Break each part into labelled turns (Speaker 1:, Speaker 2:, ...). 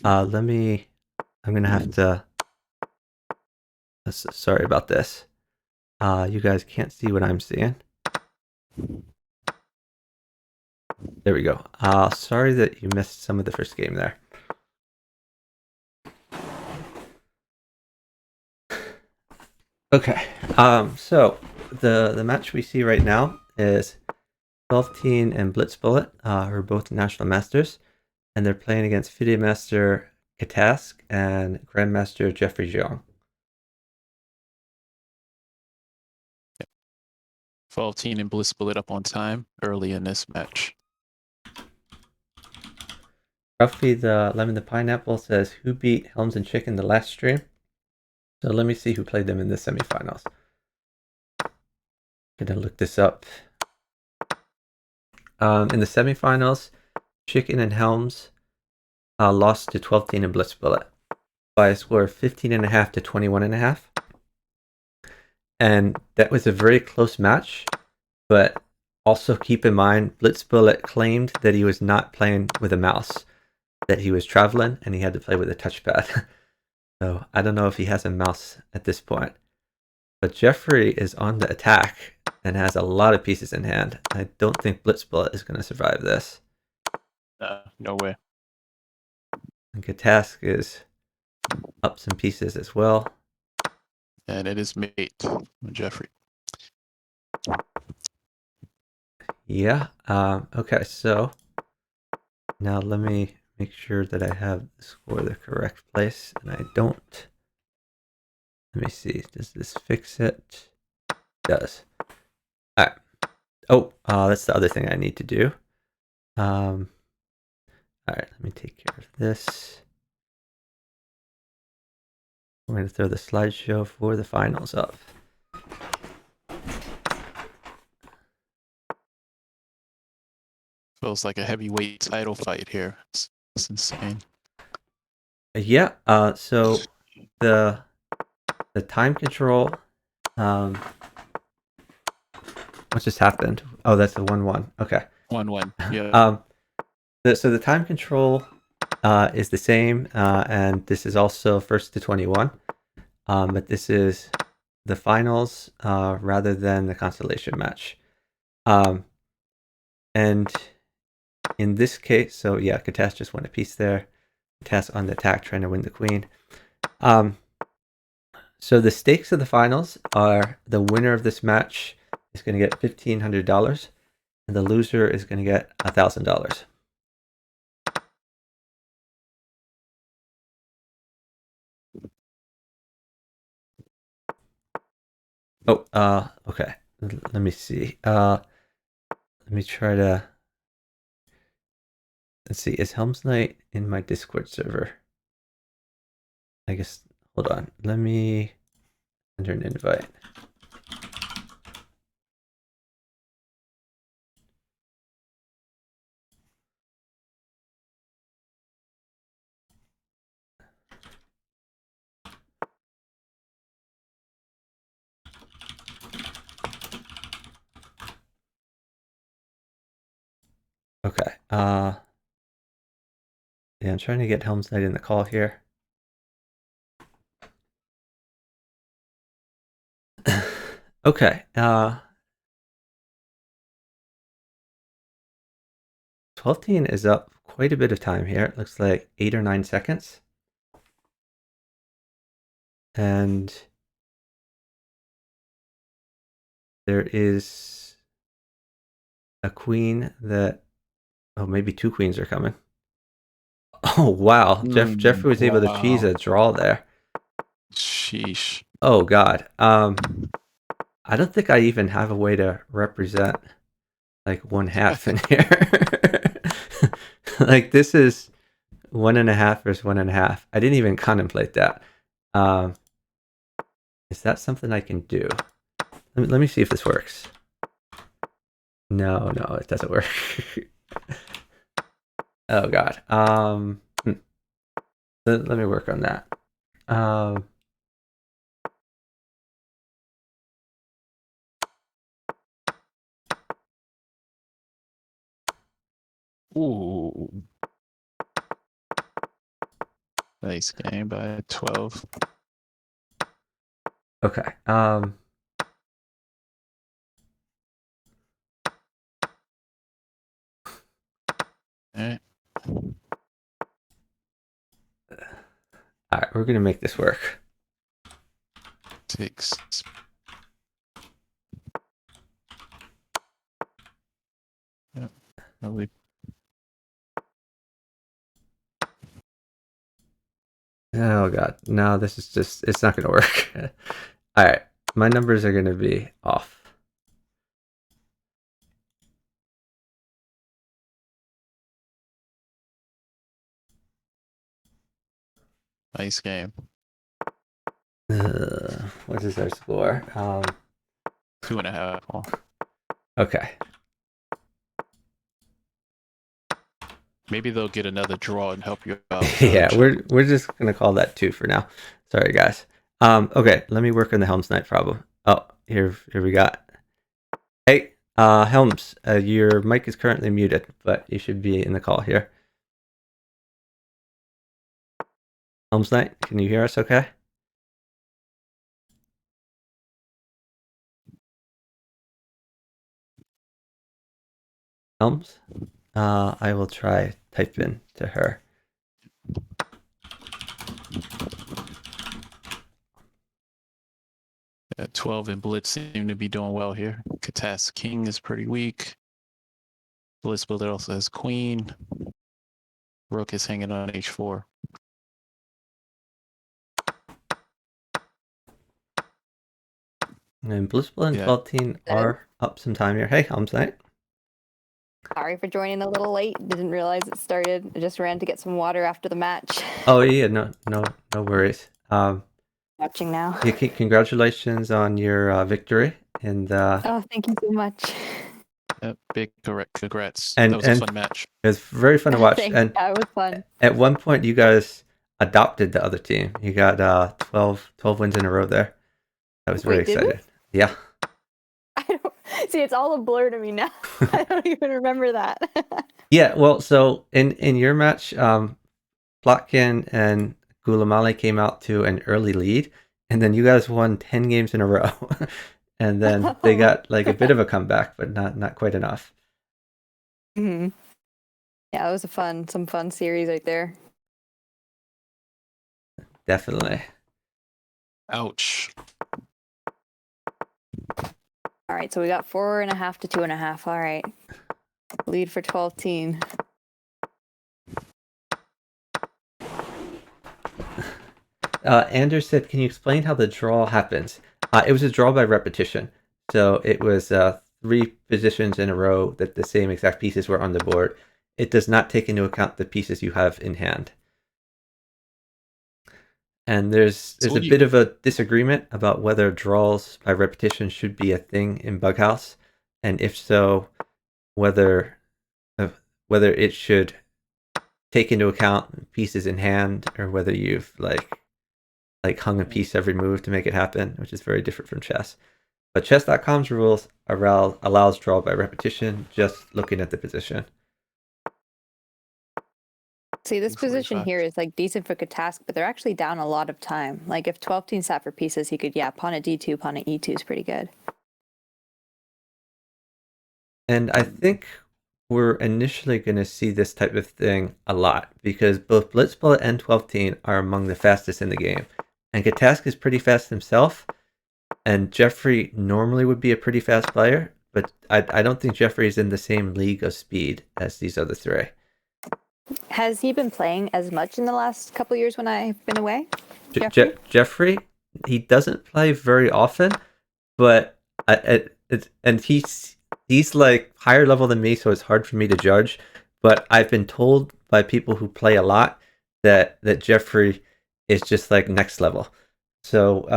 Speaker 1: I'm gonna have to, sorry about this. You guys can't see what I'm seeing. There we go. Sorry that you missed some of the first game there. Okay, so the match we see right now is 12-teen and blitzbullet, who are both national masters, and they're playing against FIDE master catask and grandmaster jefferyx.
Speaker 2: 12-teen and blitzbullet up on time early in this match.
Speaker 1: Ruffy the Lemon the Pineapple says, who beat Helms and Chicken the last stream? So let me see who played them in the semifinals. Gonna look this up. In the semifinals, Chicken and Helms lost to 12-teen and blitzbullet by a score of 15.5 to 21.5. And that was a very close match, but also keep in mind, blitzbullet claimed that he was not playing with a mouse, that he was traveling and he had to play with a touchpad. So I don't know if he has a mouse at this point. But Jeffrey is on the attack and has a lot of pieces in hand. I don't think blitzbullet is going to survive this.
Speaker 2: No way.
Speaker 1: And catask is up some pieces as well.
Speaker 2: And it is mate, Jeffrey.
Speaker 1: Yeah. Okay, so now let me make sure that I have the score the correct place, and I don't. Let me see. Does this fix it? It does. All right. Oh, that's the other thing I need to do. All right, let me take care of this. We're going to throw the slideshow for the finals up.
Speaker 2: Feels like a heavyweight title fight here. It's insane.
Speaker 1: Yeah. So the time control. What just happened? Oh, that's the 1-1. Okay.
Speaker 2: 1-1. Yeah.
Speaker 1: So the time control is the same, and this is also first to 21. But this is the finals rather than the constellation match. And in this case, so yeah, Katas just won a piece there. Katas on the attack, trying to win the queen. So the stakes of the finals are the winner of this match is going to get $1,500, and the loser is going to get $1,000. Oh, okay. Let me see. Let me try to. Let's see. Is Helms Knight in my Discord server? I guess. Hold on. Let me enter an invite. Okay. Yeah, I'm trying to get Helms Knight in the call here. Okay. 12-teen is up quite a bit of time here. It looks like 8 or 9 seconds. And there is a queen that, oh, maybe 2 queens are coming. Oh, wow. Jeffrey was able to cheese a draw there.
Speaker 2: Sheesh.
Speaker 1: Oh, God. I don't think I even have a way to represent like 1/2 in here. Like this is 1.5 versus 1.5. I didn't even contemplate that. Is that something I can do? Let me see if this works. No, it doesn't work. Oh God. Let me work on that.
Speaker 2: Ooh. Nice game by 12.
Speaker 1: Okay.
Speaker 2: All right.
Speaker 1: All right, we're gonna make this work.
Speaker 2: 6. Yep. Probably.
Speaker 1: Oh god, no, this is just—it's not gonna work. All right, my numbers are gonna be off.
Speaker 2: Nice game.
Speaker 1: What is our score?
Speaker 2: 2.5. Oh,
Speaker 1: Okay.
Speaker 2: maybe they'll get another draw and help you out.
Speaker 1: Yeah,
Speaker 2: Chuck.
Speaker 1: we're just gonna call that 2 for now. Sorry, guys. Okay, let me work on the Helms Knight problem. Oh, here we got. Hey, Helms, your mic is currently muted, but you should be in the call here. Helms Knight, can you hear us? Okay. Helms, I will try type in to her.
Speaker 2: 12 and Blitz seem to be doing well here. Catask King is pretty weak. Blitzbullet also has Queen. Rook is hanging on H4.
Speaker 1: And Blitzball and
Speaker 2: Yeah.
Speaker 1: 12 are up some time here. Hey, Helms Knight.
Speaker 3: Sorry for joining a little late. Didn't realize it started. I just ran to get some water after the match.
Speaker 1: Oh yeah, no worries.
Speaker 3: Watching now.
Speaker 1: Yeah, congratulations on your victory, and
Speaker 3: Oh, thank you so much.
Speaker 2: Big congrats.
Speaker 1: And-
Speaker 2: That was
Speaker 1: and-
Speaker 2: a fun match.
Speaker 1: it was very fun to watch.
Speaker 3: Thanks.
Speaker 1: And
Speaker 3: Yeah, it was fun.
Speaker 1: at one point, you guys adopted the other team. You got 12 wins in a row there. That was very
Speaker 3: Wait, did we?
Speaker 1: exciting. Yeah.
Speaker 3: I don't see. It's all a blur to me now. I don't even remember that.
Speaker 1: Yeah. Well, so in your match, Plotkin and Gulamali came out to an early lead, and then you guys won 10 games in a row. And then they got like a bit of a comeback, but not quite enough.
Speaker 3: Hmm. Yeah, it was some fun series right there.
Speaker 1: Definitely.
Speaker 2: Ouch.
Speaker 3: All right, so we got 4.5 to 2.5. All right, lead for 12 teen.
Speaker 1: Anders said, "Can you explain how the draw happens?" It was a draw by repetition. So it was 3 positions in a row that the same exact pieces were on the board. It does not take into account the pieces you have in hand. And there's a bit of a disagreement about whether draws by repetition should be a thing in Bughouse, and if so, whether it should take into account pieces in hand, or whether you've like hung a piece every move to make it happen, which is very different from chess. But chess.com's rules allows draw by repetition, just looking at the position.
Speaker 3: See, this position
Speaker 2: 45.
Speaker 3: here is like decent for catask, but they're actually down a lot of time. Like if 12 teen sat for pieces, he could, pawn a d2, pawn a e2 is pretty good.
Speaker 1: And I think we're initially going to see this type of thing a lot, because both blitzbullet and 12 teen are among the fastest in the game. And Catask is pretty fast himself, and Jeffrey normally would be a pretty fast player, but I don't think Jeffrey is in the same league of speed as these other 3.
Speaker 3: Has he been playing as much in the last couple years when I've been away?
Speaker 1: Jeffrey, he doesn't play very often, but and he's like higher level than me, so it's hard for me to judge. But I've been told by people who play a lot that Jeffrey is just like next level. So,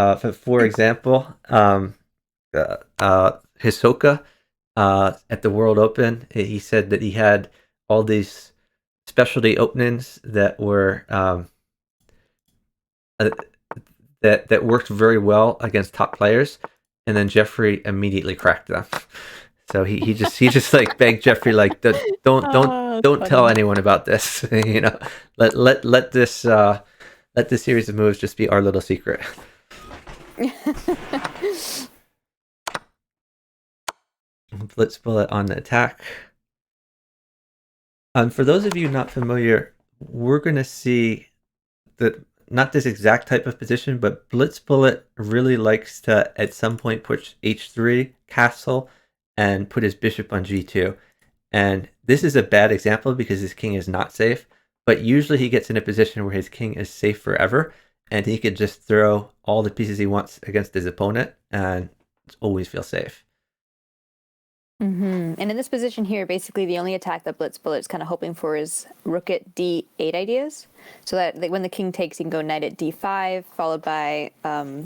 Speaker 1: for example, Hisoka at the World Open, he said that he had all these specialty openings that were that worked very well against top players, and then Jeffrey immediately cracked them. So he just like begged Jeffrey, like, don't tell anyone about this. Let this let this series of moves just be our little secret. Blitzbullet on the attack. For those of you not familiar, we're going to see that not this exact type of position, but Blitzbullet really likes to at some point push h3 castle and put his bishop on g2. And this is a bad example because his king is not safe, but usually he gets in a position where his king is safe forever and he can just throw all the pieces he wants against his opponent and always feel safe.
Speaker 3: And in this position here, basically the only attack that Blitzbullet is kind of hoping for is rook at d8 ideas. So that when the king takes, he can go knight at d5, followed by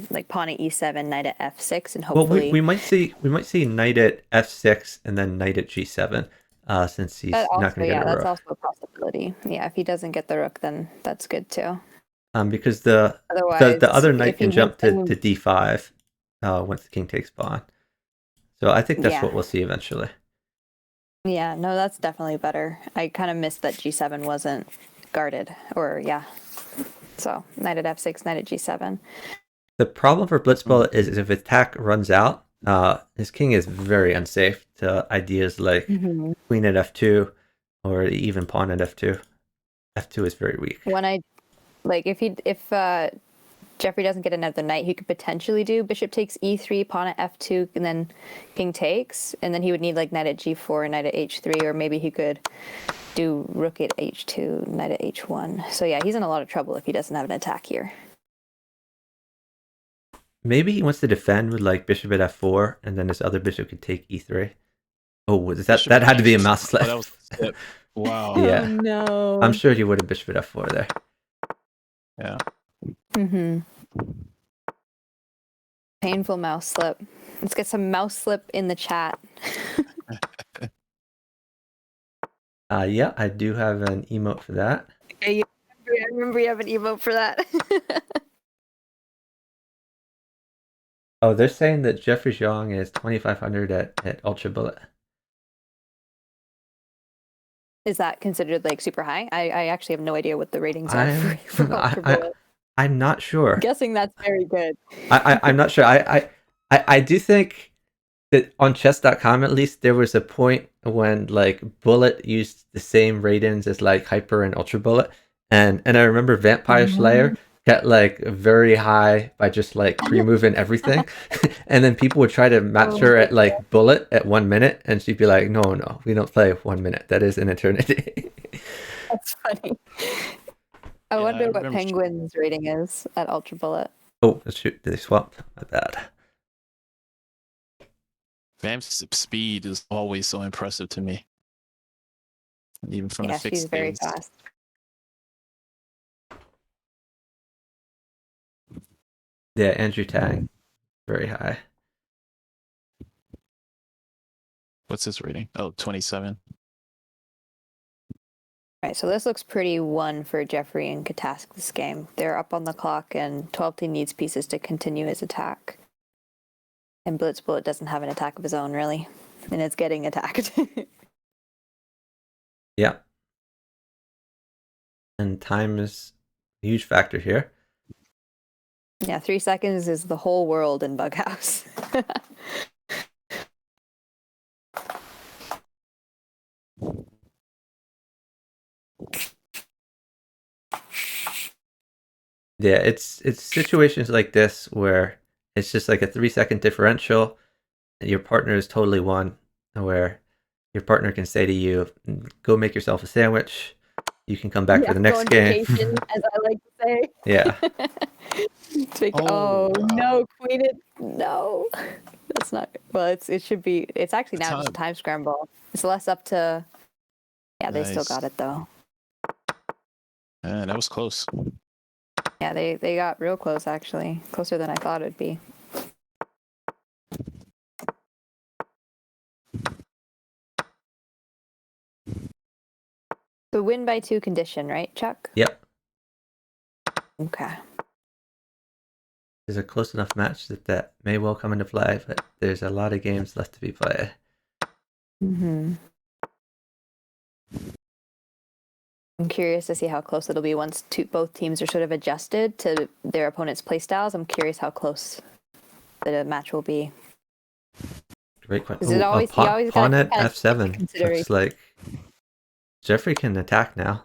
Speaker 3: like pawn at e7, knight at f6, and hopefully...
Speaker 1: Well, we might see knight at f6 and then knight at g7, since he's
Speaker 3: also,
Speaker 1: not going to get a rook.
Speaker 3: that's also a possibility. Yeah, if he doesn't get the rook, then that's good too.
Speaker 1: Because the other knight can jump to d5 once the king takes pawn. So I think that's what we'll see eventually.
Speaker 3: Yeah, no, that's definitely better. I kind of missed that g7 wasn't guarded, or yeah. So knight at f6, knight at g7.
Speaker 1: The problem for Blitzbullet is if attack runs out, his king is very unsafe to ideas like queen at f2 or even pawn at f2. F2 is very weak.
Speaker 3: If Jeffrey doesn't get another knight, he could potentially do bishop takes e3, pawn at f2, and then king takes, and then he would need like knight at g4, knight at h3, or maybe he could do rook at h2, knight at h1. So yeah, he's in a lot of trouble if he doesn't have an attack here.
Speaker 1: Maybe he wants to defend with like bishop at f4, and then this other bishop could take e3. Oh, that had to be a mouse slip.
Speaker 2: That was wow.
Speaker 1: Yeah.
Speaker 3: Oh, no.
Speaker 1: I'm sure he would have bishop at f4 there.
Speaker 2: Yeah.
Speaker 3: Painful mouse slip. Let's get some mouse slip in the chat.
Speaker 1: Yeah, I do have an emote for that.
Speaker 3: I remember you have an emote for that.
Speaker 1: Oh, they're saying that Jeffrey Zhang is 2,500 at Ultra Bullet.
Speaker 3: Is that considered like super high? I actually have no idea what the ratings are for Ultra Bullet.
Speaker 1: I'm not sure.
Speaker 3: I'm guessing that's very good.
Speaker 1: I'm not sure. I do think that on chess.com at least there was a point when like Bullet used the same ratings as like Hyper and Ultra Bullet, and I remember Vampire Slayer got like very high by just like pre-moving everything, and then people would try to match her at like Bullet at 1 minute, and she'd be like, no, we don't play 1 minute. That is an eternity.
Speaker 3: That's funny. I wonder what Penguin's rating is at Ultra Bullet.
Speaker 1: Oh, shoot, did they swap? My bad.
Speaker 2: Vam's speed is always so impressive to me. Even from the fixed
Speaker 3: she's very
Speaker 2: days.
Speaker 3: fast.
Speaker 1: Yeah, Andrew Tang, very high.
Speaker 2: What's his rating? Oh, 27.
Speaker 3: All right, so this looks pretty one for Jeffrey and catask this game. They're up on the clock, and 12T needs pieces to continue his attack. And Blitzbullet doesn't have an attack of his own, really, and it's getting attacked.
Speaker 1: Yeah. And time is a huge factor here.
Speaker 3: Yeah, 3 seconds is the whole world in Bughouse.
Speaker 1: Yeah, it's situations like this where it's just like a 3-second differential and your partner is totally won, where your partner can say to you, go make yourself a sandwich, you can come back for the next game.
Speaker 3: Vacation, as I like to say.
Speaker 1: Yeah.
Speaker 3: No, queen it. No, that's not good. Well, it should be. It's actually now just a time scramble. It's less up to. Yeah, they still got it though.
Speaker 2: Man, that was close.
Speaker 3: Yeah, they got real close actually, closer than I thought it'd be. The win by 2 condition, right, Chuck?
Speaker 1: Yep.
Speaker 3: Okay.
Speaker 1: There's a close enough match that may well come into play, but there's a lot of games left to be played.
Speaker 3: I'm curious to see how close it'll be once both teams are sort of adjusted to their opponent's playstyles. I'm curious how close the match will be.
Speaker 1: Great question.
Speaker 3: 'Cause it always, he always
Speaker 1: Pawn
Speaker 3: gotta
Speaker 1: at
Speaker 3: kind of take into
Speaker 1: f7.
Speaker 3: consideration.
Speaker 1: Looks like Jeffrey can attack now.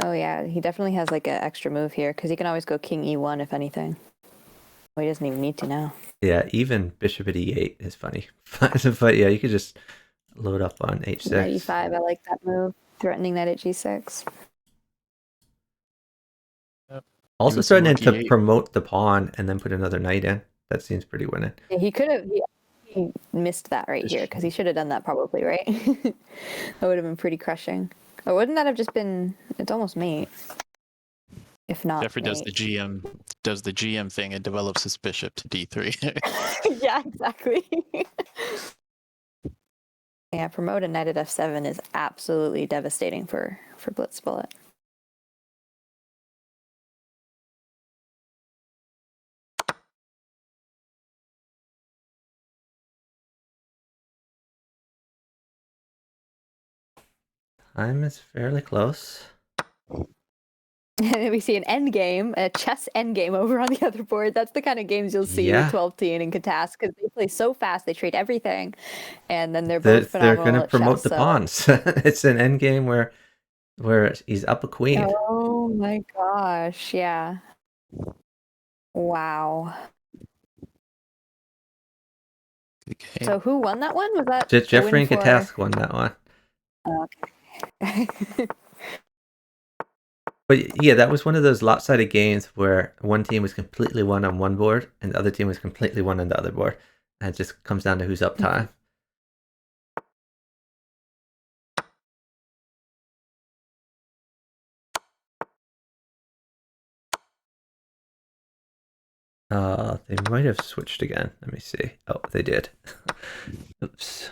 Speaker 3: Oh yeah, he definitely has like an extra move here because he can always go king e1 if anything. Well, he doesn't even need to now.
Speaker 1: Yeah, even bishop at e8 is funny. But yeah, you could just load up on h6.
Speaker 3: Knight e5, I like that move. Threatening knight at g6.
Speaker 1: Also
Speaker 2: Even some
Speaker 1: threatening
Speaker 2: rook
Speaker 1: to
Speaker 2: e8.
Speaker 1: promote the pawn and then put another knight in. That seems pretty winning.
Speaker 3: Yeah, he could have. He missed that right here because he should have done that probably, right? That would have been pretty crushing. Or wouldn't that have just been? It's almost mate. If not,
Speaker 2: Jeffrey does
Speaker 3: mate.
Speaker 2: the GM thing and develops his bishop to d3.
Speaker 3: Yeah, exactly. Yeah, promote a knight at f7 is absolutely devastating for blitzbullet.
Speaker 1: Time is fairly close.
Speaker 3: And then we see an end game, a chess end game over on the other board. That's the kind of games you'll see with 12-teen and catask because they play so fast, they trade everything, and then they're both
Speaker 1: They're
Speaker 3: phenomenal
Speaker 1: going to
Speaker 3: at
Speaker 1: promote
Speaker 3: chess,
Speaker 1: the
Speaker 3: so.
Speaker 1: pawns. It's an end game where he's up a queen.
Speaker 3: Oh my gosh, yeah. Wow.
Speaker 2: Okay.
Speaker 3: So who won that one? Was that
Speaker 1: Jeffrey and
Speaker 3: win
Speaker 1: Catask won that one.
Speaker 3: Okay.
Speaker 1: But yeah, that was one of those lopsided games where one team was completely won on one board and the other team was completely won on the other board. And it just comes down to who's up time. They might have switched again. Let me see. Oh, they did. Oops.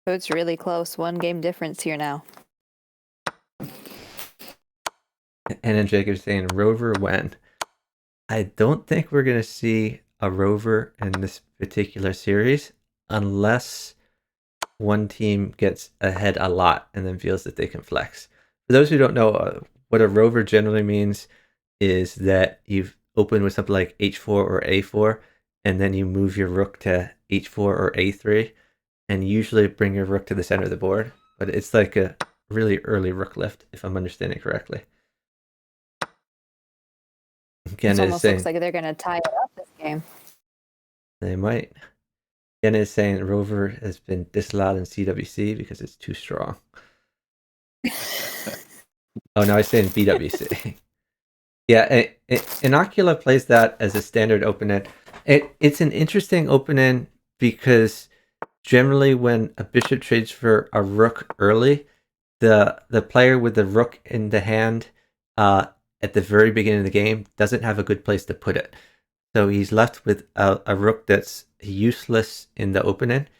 Speaker 3: So it's really close. One game difference here now.
Speaker 1: And then Jacob's saying rover when. I don't think we're going to see a rover in this particular series unless one team gets ahead a lot and then feels that they can flex. For those who don't know, what a rover generally means is that you've opened with something like h4 or a4, and then you move your rook to h4 or a3, and usually bring your rook to the center of the board. But it's like a really early rook lift, if I'm understanding correctly. Again,
Speaker 3: It almost looks like they're going to tie it up this game.
Speaker 1: They might. Again, is saying rover has been disallowed in CWC because it's too strong. Oh, now he's saying BWC. Yeah, Inocula plays that as a standard open-end. It's an interesting open-end because generally when a bishop trades for a rook early, the player with the rook in the hand at the very beginning of the game doesn't have a good place to put it. So he's left with a rook that's useless in the open-end,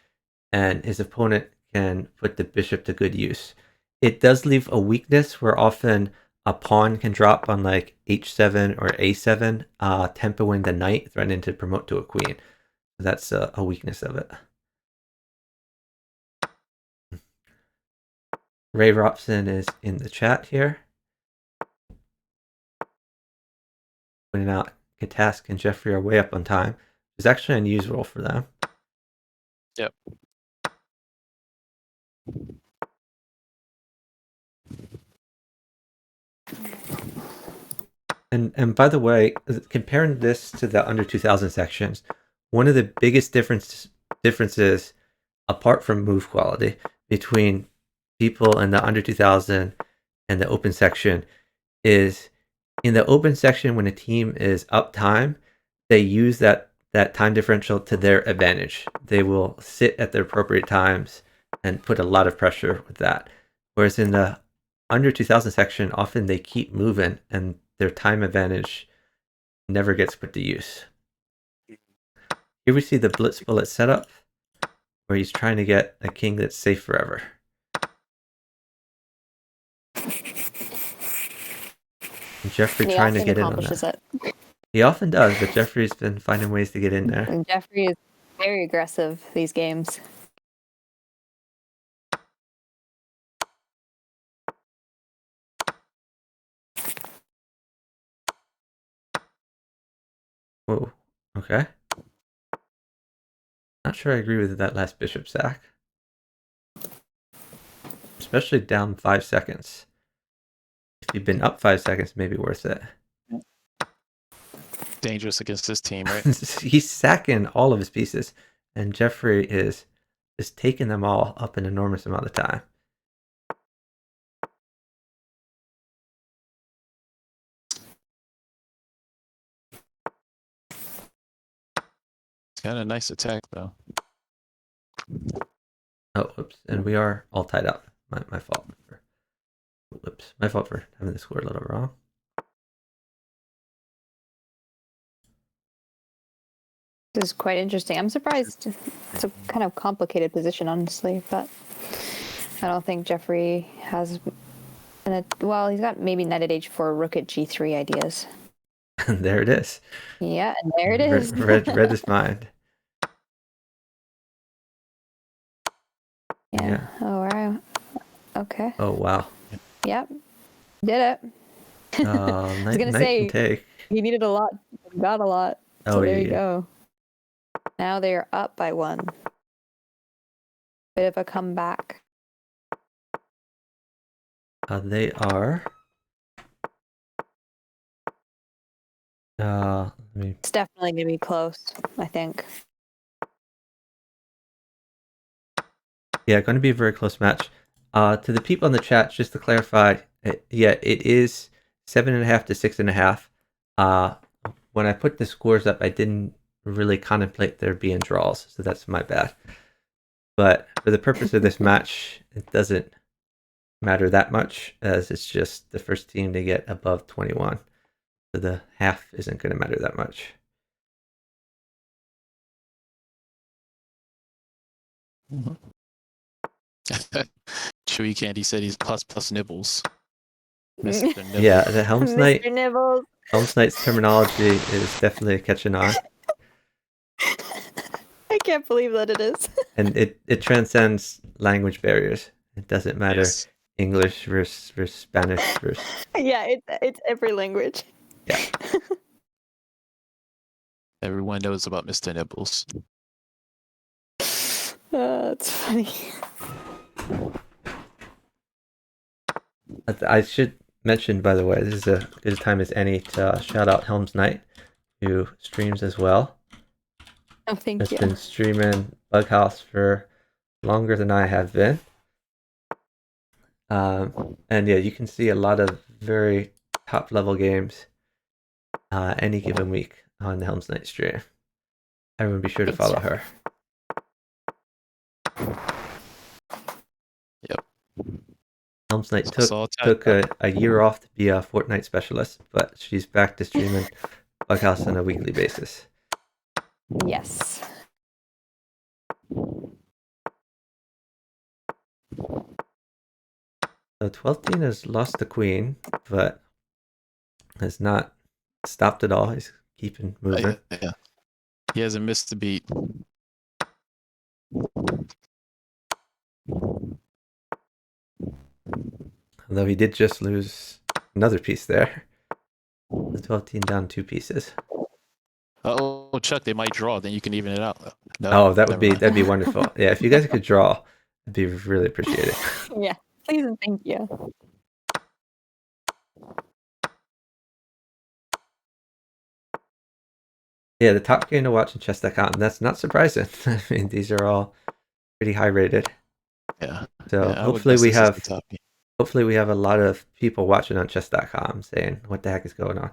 Speaker 1: and his opponent can put the bishop to good use. It does leave a weakness where often a pawn can drop on like h7 or a7, tempoing the knight, threatening to promote to a queen. That's a weakness of it. Ray Robson is in the chat here, pointing out Catask and Jeffrey are way up on time. It's actually unusual for them.
Speaker 2: Yep.
Speaker 1: And by the way, comparing this to the under 2000 sections, one of the biggest differences, apart from move quality, between people in the under 2000 and the open section is in the open section when a team is up time, they use that time differential to their advantage. They will sit at their appropriate times and put a lot of pressure with that. Whereas in the under 2000 section, often they keep moving and their time advantage never gets put to use. Here we see the blitzbullet setup where he's trying to get a king that's safe forever. And Jeffrey trying to get in on that.
Speaker 3: It.
Speaker 1: He often does, but Jeffrey's been finding ways to get in there.
Speaker 3: And Jeffrey is very aggressive these games.
Speaker 1: Whoa. Okay. Not sure I agree with that last bishop sack. Especially down 5 seconds. If you've been up 5 seconds, maybe worth it.
Speaker 2: Dangerous against this team, right?
Speaker 1: He's sacking all of his pieces, and Jeffrey is taking them all up an enormous amount of time.
Speaker 2: It's got a nice attack, though.
Speaker 1: Oh, whoops. And we are all tied up. My fault. Whoops. My fault for having the score a little wrong.
Speaker 3: This is quite interesting. I'm surprised. It's a kind of complicated position, honestly, but I don't think Jeffrey has. Well, he's got maybe knight at h4, rook at g3 ideas.
Speaker 1: And there it is.
Speaker 3: Yeah, and there it is.
Speaker 1: Red is mine.
Speaker 3: Yeah. All right. Okay.
Speaker 1: Oh, wow.
Speaker 3: Yep. Did it.
Speaker 1: I
Speaker 3: was gonna say,
Speaker 1: take.
Speaker 3: he needed a lot. Got a lot. So
Speaker 1: Oh,
Speaker 3: there
Speaker 1: yeah.
Speaker 3: you go. Now they're up by 1. Bit of a comeback.
Speaker 1: They are.
Speaker 3: It's definitely gonna be close, I think.
Speaker 1: Yeah, going to be a very close match. To the people in the chat, just to clarify, it is 7.5 to 6.5. When I put the scores up, I didn't really contemplate there being draws, so that's my bad. But for the purpose of this match, it doesn't matter that much, as it's just the first team to get above 21. So the half isn't going to matter that much.
Speaker 2: Chewy Candy said he's plus nibbles. Mr. Nibbles.
Speaker 1: Yeah, the Helms Knight.
Speaker 3: Mr. Nibbles.
Speaker 1: Helms Knight's terminology is definitely catching on.
Speaker 3: I can't believe that it is.
Speaker 1: And it transcends language barriers. It doesn't matter English versus Spanish versus.
Speaker 3: Yeah, it's every language.
Speaker 1: Yeah.
Speaker 2: Everyone knows about Mr. Nibbles.
Speaker 3: That's funny.
Speaker 1: I should mention, by the way, this is a good time as any to shout out Helms Knight, who streams as well.
Speaker 3: Oh, thank
Speaker 1: Has
Speaker 3: you.
Speaker 1: been streaming Bughouse for longer than I have been. And yeah, you can see a lot of very top level games any given week on the Helms Knight stream. Everyone be sure to follow her.
Speaker 2: Yep.
Speaker 1: Helms Knight took a year off to be a Fortnite specialist, but she's back to streaming Bughouse on a weekly basis.
Speaker 3: Yes.
Speaker 1: So 12th has lost the queen, but has not stopped at all. He's keeping moving.
Speaker 2: Yeah. He hasn't missed a beat.
Speaker 1: Although he did just lose another piece there. The 12th down 2 pieces.
Speaker 2: Oh, Chuck, they might draw. Then you can even it out. No,
Speaker 1: Oh, that'd be wonderful. Yeah, if you guys could draw, it'd be really appreciated.
Speaker 3: Yeah, please and thank you.
Speaker 1: Yeah, the top game to watch in chess.com. That's not surprising. I mean, these are all pretty high rated.
Speaker 2: Yeah.
Speaker 1: So
Speaker 2: Yeah,
Speaker 1: hopefully we have a lot of people watching on chess.com saying, what the heck is going on?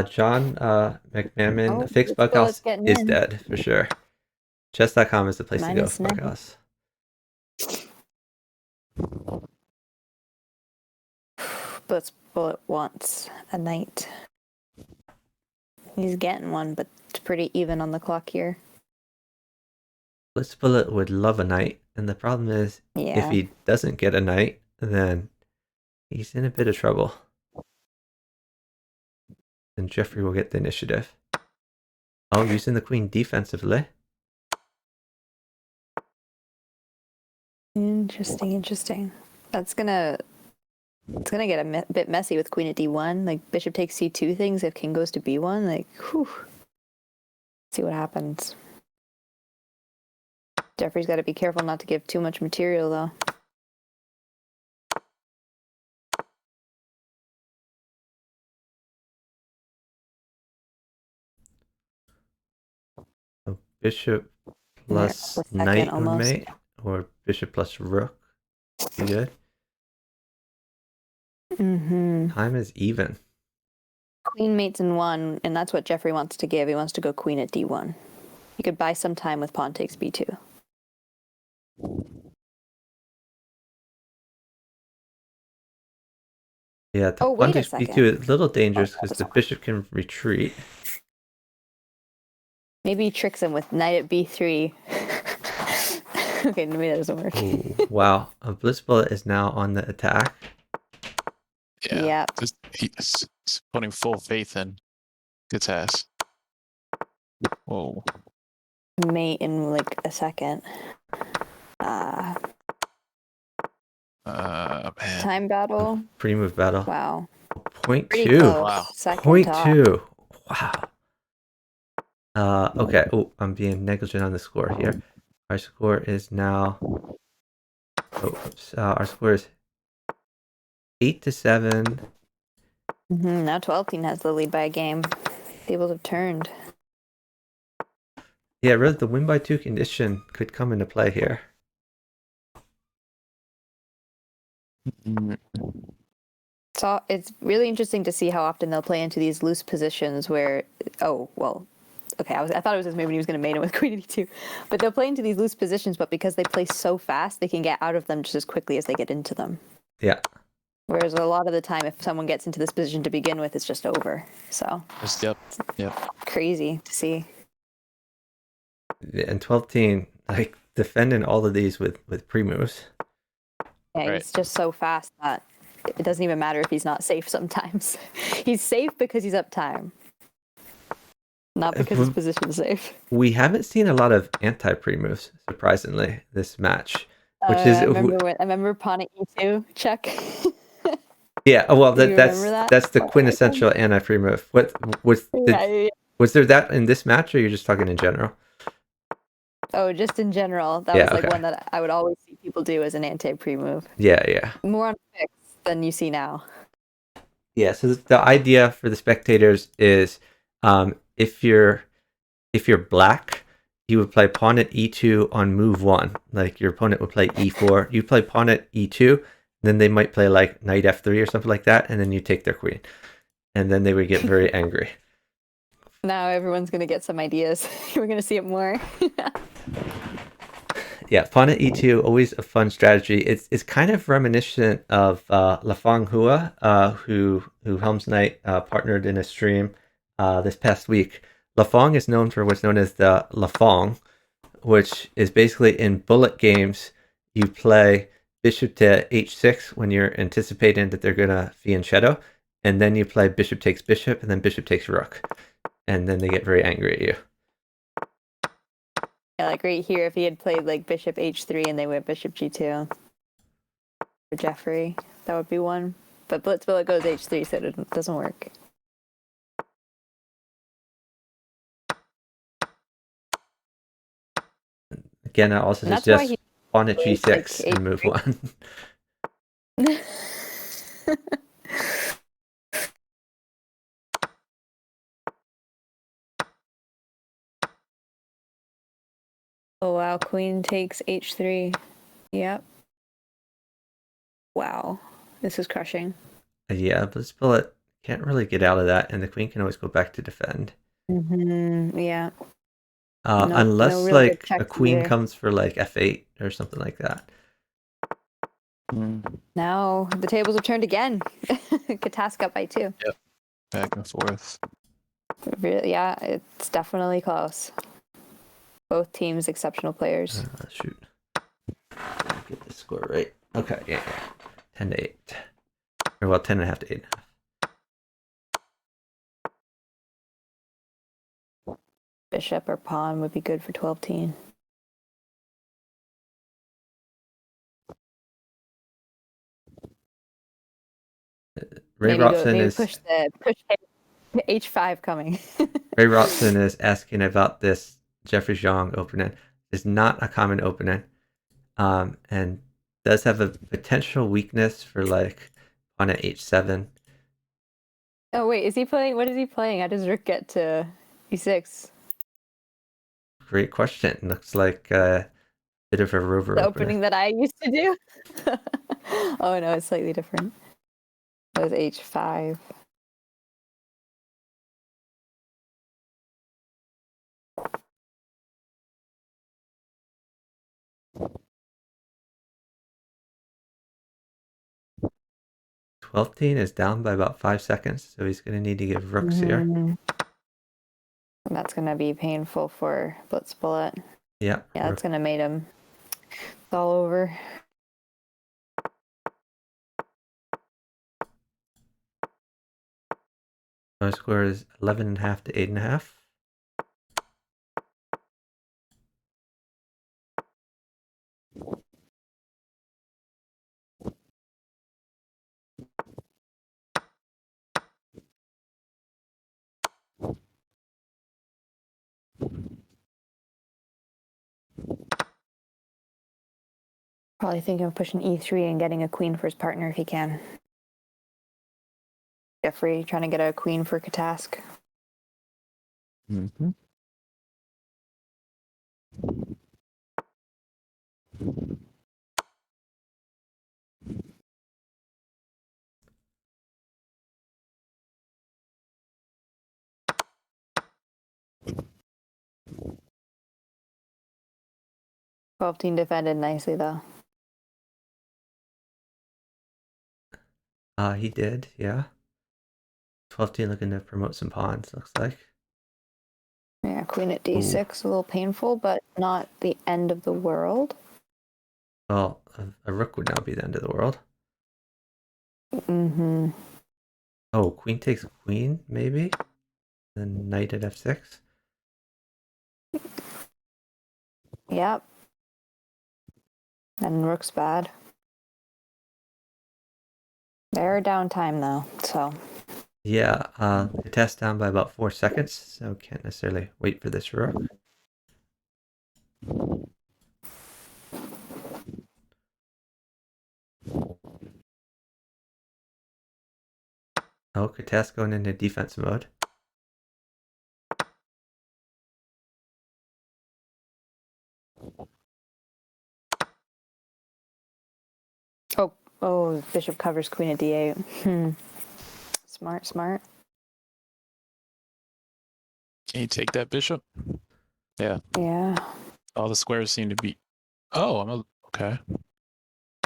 Speaker 1: John McMahon, Fixed Bughouse is dead for sure. Chess.com is the place to go for Bughouse.
Speaker 3: Blitzbullet wants a knight. He's getting one, but it's pretty even on the clock here.
Speaker 1: Blitzbullet would love a knight, and the problem is, if he doesn't get a knight, then he's in a bit of trouble. then Jeffrey will get the initiative. Oh, using the queen defensively.
Speaker 3: Interesting. It's gonna get a bit messy with queen at d1. Like bishop takes c2 things. If king goes to b1, like, whew. See what happens. Jeffrey's got to be careful not to give too much material, though.
Speaker 1: So bishop plus
Speaker 3: The second
Speaker 1: knight would
Speaker 3: almost.
Speaker 1: mate, or bishop plus rook. Be good. Time is even.
Speaker 3: Queen mates in 1, and that's what Jeffrey wants to give. He wants to go queen at d1. He could buy some time with pawn takes b2.
Speaker 1: Yeah, the
Speaker 3: Oh,
Speaker 1: pawn
Speaker 3: wait a
Speaker 1: takes b2
Speaker 3: second.
Speaker 1: is a little dangerous because the
Speaker 3: sorry.
Speaker 1: bishop can retreat.
Speaker 3: Maybe he tricks him with knight at b3. Okay, maybe that doesn't work.
Speaker 1: Ooh, wow. A blitzbullet is now on the attack.
Speaker 2: Yeah.
Speaker 3: Yeah.
Speaker 2: He's putting full faith in catask. Whoa.
Speaker 3: Mate in like a second.
Speaker 2: Man.
Speaker 3: Time battle.
Speaker 1: Pre-move battle.
Speaker 3: Wow.
Speaker 1: Point
Speaker 3: Pretty
Speaker 1: two.
Speaker 3: close.
Speaker 2: Wow.
Speaker 3: Second
Speaker 1: Point
Speaker 3: top.
Speaker 1: two. Wow. Okay. Oh, I'm being negligent on the score here. Our score is now. Oh, oops. Our score is 8-7.
Speaker 3: Now 12 team has the lead by a game. Tables have turned.
Speaker 1: Yeah, really, the win by 2 condition could come into play here.
Speaker 3: So it's really interesting to see how often they'll play into these loose positions where, oh, well, okay, I thought it was just maybe he was going to mate him with queen at e2. But they'll play into these loose positions, but because they play so fast, they can get out of them just as quickly as they get into them.
Speaker 1: Yeah.
Speaker 3: Whereas a lot of the time, if someone gets into this position to begin with, it's just over. So
Speaker 2: Yep.
Speaker 3: crazy to see.
Speaker 1: And 12-team, like, defending all of these with pre-moves.
Speaker 3: Yeah,
Speaker 2: Right.
Speaker 3: he's just so fast that it doesn't even matter if he's not safe sometimes. He's safe because he's up time. Not because his position is safe.
Speaker 1: We haven't seen a lot of anti-pre-moves, surprisingly, this match. Which is
Speaker 3: I remember pawn at e2, Chuck.
Speaker 1: Yeah, well,
Speaker 3: Do you remember that?
Speaker 1: that's the quintessential anti-pre-move. What was was there that in this match, or you're just talking in general?
Speaker 3: Oh, just in general, that
Speaker 1: Yeah,
Speaker 3: was like
Speaker 1: okay.
Speaker 3: one that I would always see people do as an anti-pre-move.
Speaker 1: Yeah.
Speaker 3: More on fix than you see now.
Speaker 1: Yeah, so the idea for the spectators is if you're black, you would play pawn at e2 on move 1. Like your opponent would play e4. You play pawn at e2, then they might play like knight f3 or something like that, and then you take their queen. And then they would get very angry.
Speaker 3: Now everyone's going to get some ideas. We're going to see it more.
Speaker 1: Yeah, pawn at e2, always a fun strategy. It's kind of reminiscent of Lafang Hua, who Helm's Knight partnered in a stream this past week. Lafang is known for what's known as the Lafang, which is basically in bullet games, you play bishop to h6 when you're anticipating that they're going to fianchetto, and then you play bishop takes bishop, and then bishop takes rook, and then they get very angry at you.
Speaker 3: Yeah, like right here, if he had played like bishop h3 and they went bishop g2 for Jeffrey, that would be one. But blitzbullet goes h3, so it doesn't work.
Speaker 1: Again, I also suggest pawn at g6
Speaker 3: like
Speaker 1: and move 1.
Speaker 3: Oh wow, queen takes h3. Yep. Wow, this is crushing.
Speaker 1: Yeah, blitzbullet can't really get out of that, and the queen can always go back to defend.
Speaker 3: Yeah.
Speaker 1: Unless
Speaker 3: real
Speaker 1: like
Speaker 3: good
Speaker 1: a queen
Speaker 3: either.
Speaker 1: comes for like f8 or something like that.
Speaker 3: Now the tables have turned again. Catask up by 2.
Speaker 2: Yep. Back and forth.
Speaker 3: Really, yeah, it's definitely close. Both teams exceptional players.
Speaker 1: Shoot. Get the score right. Okay, yeah. 10-8. Or well, 10.5 to 8.5.
Speaker 3: Bishop or pawn would be good for 12-teen.
Speaker 1: Ray Robson
Speaker 3: maybe
Speaker 1: is
Speaker 3: push h5 coming.
Speaker 1: Ray Robson is asking about this Jeffrey Zhang opening. It's not a common opening, and does have a potential weakness for like on an h7.
Speaker 3: Oh wait, is he playing? What is he playing? How does Rook get to e6?
Speaker 1: Great question. Looks like a bit of a rover
Speaker 3: The
Speaker 1: opening.
Speaker 3: opening that I used to do. Oh no, it's slightly different. That was h5.
Speaker 1: '12 is down by about 5 seconds, so he's going to need to give rooks here.
Speaker 3: That's gonna be painful for blitzbullet.
Speaker 1: Yeah,
Speaker 3: Yeah, that's gonna make him. It's all over.
Speaker 1: our score is 11.5 to 8.5.
Speaker 3: Probably thinking of pushing e3 and getting a queen for his partner if he can. Jeffrey trying to get a queen for catask.
Speaker 2: Mm-hmm.
Speaker 3: '12 defended nicely though.
Speaker 1: He did, yeah. '12 looking to promote some pawns, looks like.
Speaker 3: Yeah, queen at d6, a little painful, but not the end of the world.
Speaker 1: Well, a rook would now be the end of the world.
Speaker 3: Mm-hmm.
Speaker 1: Oh, queen takes queen, maybe? Then knight at f6.
Speaker 3: Yep. And rook's bad. They're downtime though, so.
Speaker 1: Yeah, the test down by about 4 seconds, so can't necessarily wait for this rook. Oh, catask going into defense mode.
Speaker 3: Oh, bishop covers queen at d8. Smart, smart.
Speaker 2: Can you take that bishop? Yeah.
Speaker 3: Yeah.
Speaker 2: All the squares seem to be. Oh, okay.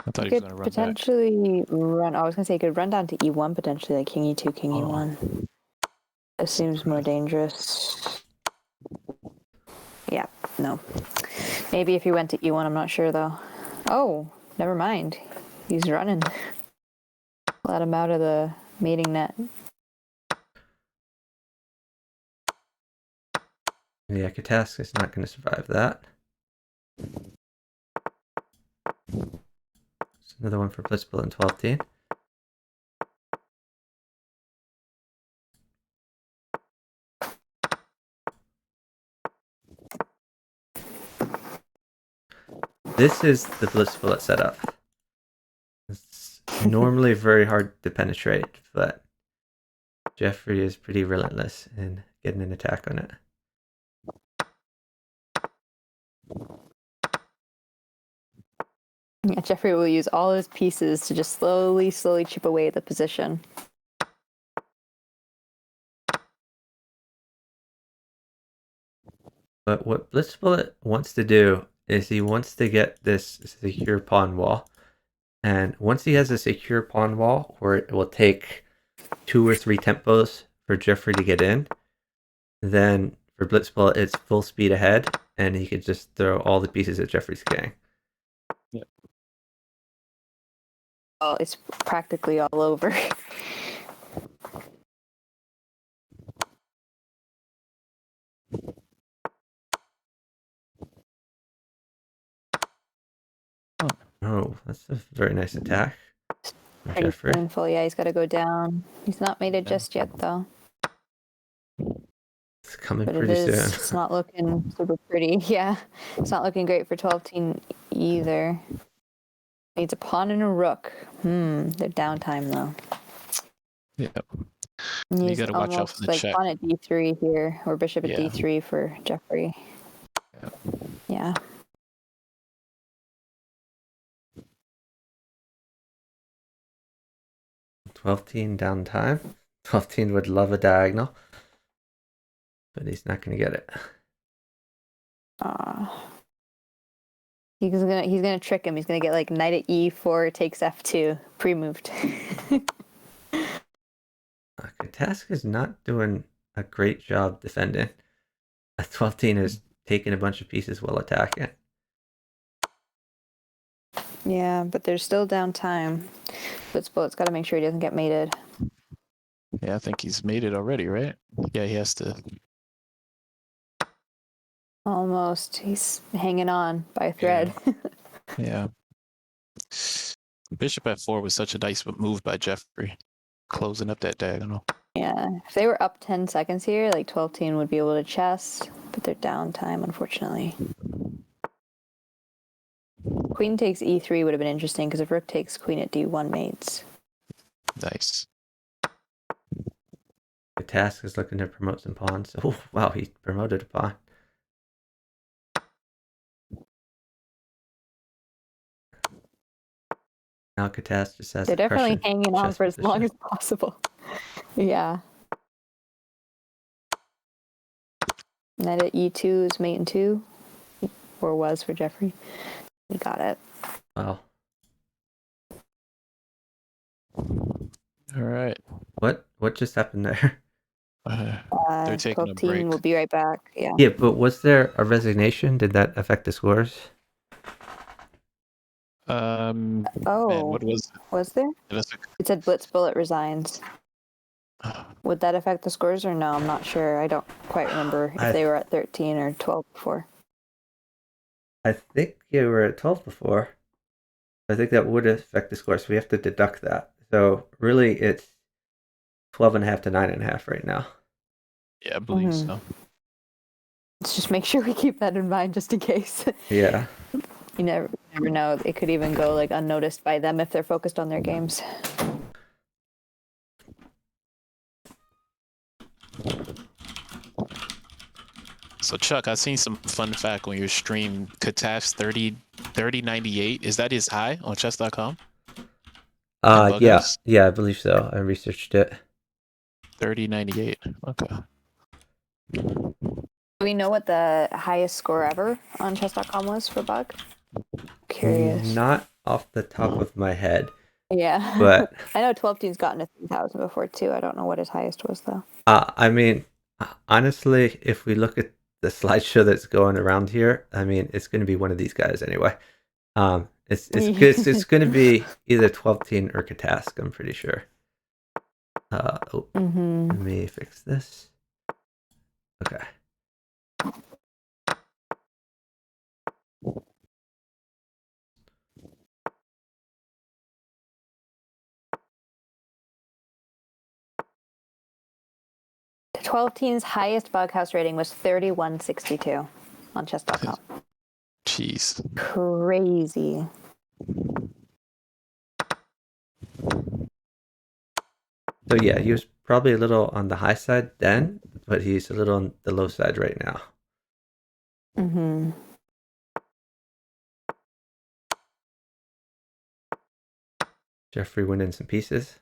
Speaker 2: I thought
Speaker 3: You
Speaker 2: he was
Speaker 3: could
Speaker 2: going to run back.
Speaker 3: potentially run. I was gonna say you could run down to e1 potentially, like king e2, king
Speaker 2: Oh.
Speaker 3: e1. This seems more dangerous. Yeah, no. Maybe if he went to e1, I'm not sure though. Oh, never mind. He's running. Let him out of the mating net.
Speaker 1: Yeah, catask is not going to survive that. It's another one for blitzbullet in '12. This is the blitzbullet setup. It's normally very hard to penetrate, but Jeffrey is pretty relentless in getting an attack on it.
Speaker 3: Yeah, Jeffrey will use all his pieces to just slowly chip away at the position.
Speaker 1: But what blitzbullet wants to do is he wants to get this secure pawn wall. And once he has a secure pawn wall where it will take 2 or 3 tempos for Jeffrey to get in, then for blitzbullet it's full speed ahead and he could just throw all the pieces at Jeffrey's king.
Speaker 2: Yep.
Speaker 3: Oh, it's practically all over.
Speaker 1: Oh, that's a very nice attack from
Speaker 3: Pretty
Speaker 1: Jeffrey.
Speaker 3: painful. Yeah, he's got to go down. He's not made it
Speaker 2: Yeah.
Speaker 3: just yet, though.
Speaker 1: It's coming
Speaker 3: But it
Speaker 1: pretty
Speaker 3: is.
Speaker 1: soon.
Speaker 3: It's not looking super pretty. Yeah, it's not looking great for 12-teen either. Needs a pawn and a rook. They're downtime though.
Speaker 2: Yeah. You
Speaker 3: He's
Speaker 2: got to watch out for
Speaker 3: almost
Speaker 2: the
Speaker 3: like
Speaker 2: check.
Speaker 3: pawn at d3 here, or bishop at
Speaker 2: Yeah.
Speaker 3: d3 for Jeffrey.
Speaker 2: Yeah.
Speaker 3: Yeah.
Speaker 1: $12 downtime. 12 would love a diagonal, but he's not going to get it.
Speaker 3: He's gonna trick him. He's gonna get like knight at e4 takes f2 pre-moved.
Speaker 1: Catask is not doing a great job defending. 12 is taking a bunch of pieces while attacking.
Speaker 3: Yeah, but there's still downtime. Blitzbullet's got to make sure he doesn't get mated.
Speaker 2: Yeah, I think he's made it already, right? Yeah, he has to.
Speaker 3: Almost. He's hanging on by a thread.
Speaker 2: Yeah. Bishop f4 was such a nice move by Jeffrey, closing up that diagonal.
Speaker 3: Yeah, if they were up 10 seconds here, like 12-teen would be able to chess, but they're downtime, unfortunately. Queen takes e3 would have been interesting, because if rook takes queen at d1 mates.
Speaker 2: Nice.
Speaker 1: Catask is looking to promote some pawns. Oh, wow, he promoted a pawn. Now Catask just has
Speaker 3: They're definitely hanging on
Speaker 1: chess
Speaker 3: for as long
Speaker 1: position.
Speaker 3: as possible. Yeah. Knight at e2 is mate in 2, or was for Jeffrey. He got it.
Speaker 1: Wow.
Speaker 2: All right.
Speaker 1: What just happened there?
Speaker 2: They're taking a
Speaker 3: 12-teen
Speaker 2: break.
Speaker 3: will be right back. Yeah.
Speaker 1: Yeah, but was there a resignation? Did that affect the scores?
Speaker 2: Man,
Speaker 3: Oh,
Speaker 2: what was it?
Speaker 3: was there?
Speaker 2: That's
Speaker 3: It said Blitzbullet resigns. Would that affect the scores or no? I'm not sure. I don't quite remember if they were at 13 or 12 before.
Speaker 1: I think you were at 12 before. I think that would affect the score, so we have to deduct that. So really, it's 12.5 to 9.5 right now.
Speaker 2: Yeah, I believe so.
Speaker 3: Let's just make sure we keep that in mind just in case.
Speaker 1: Yeah.
Speaker 3: You never know. It could even go like unnoticed by them if they're focused on their games.
Speaker 2: So Chuck, I seen some fun fact on your stream. Katash 3098. Is that his high on chess.com?
Speaker 1: Yeah, I believe so. I researched it.
Speaker 2: 3098. Okay.
Speaker 3: Do we know what the highest score ever on chess.com was for Bug? Curious.
Speaker 1: Not off the top of my head.
Speaker 3: Yeah.
Speaker 1: But
Speaker 3: I know 12-teen's gotten to 3,000 before too. I don't know what his highest was though.
Speaker 1: I mean, honestly, if we look at the slideshow that's going around here, I mean, it's going to be one of these guys anyway. It's going to be either 12-teen or Catask, I'm pretty sure. Let me fix this. Okay.
Speaker 3: The 12-teen's highest Bug House rating was 3162 on chess.com.
Speaker 2: Jeez.
Speaker 3: Crazy.
Speaker 1: So yeah, he was probably a little on the high side then, but he's a little on the low side right now. Jeffrey winning some pieces.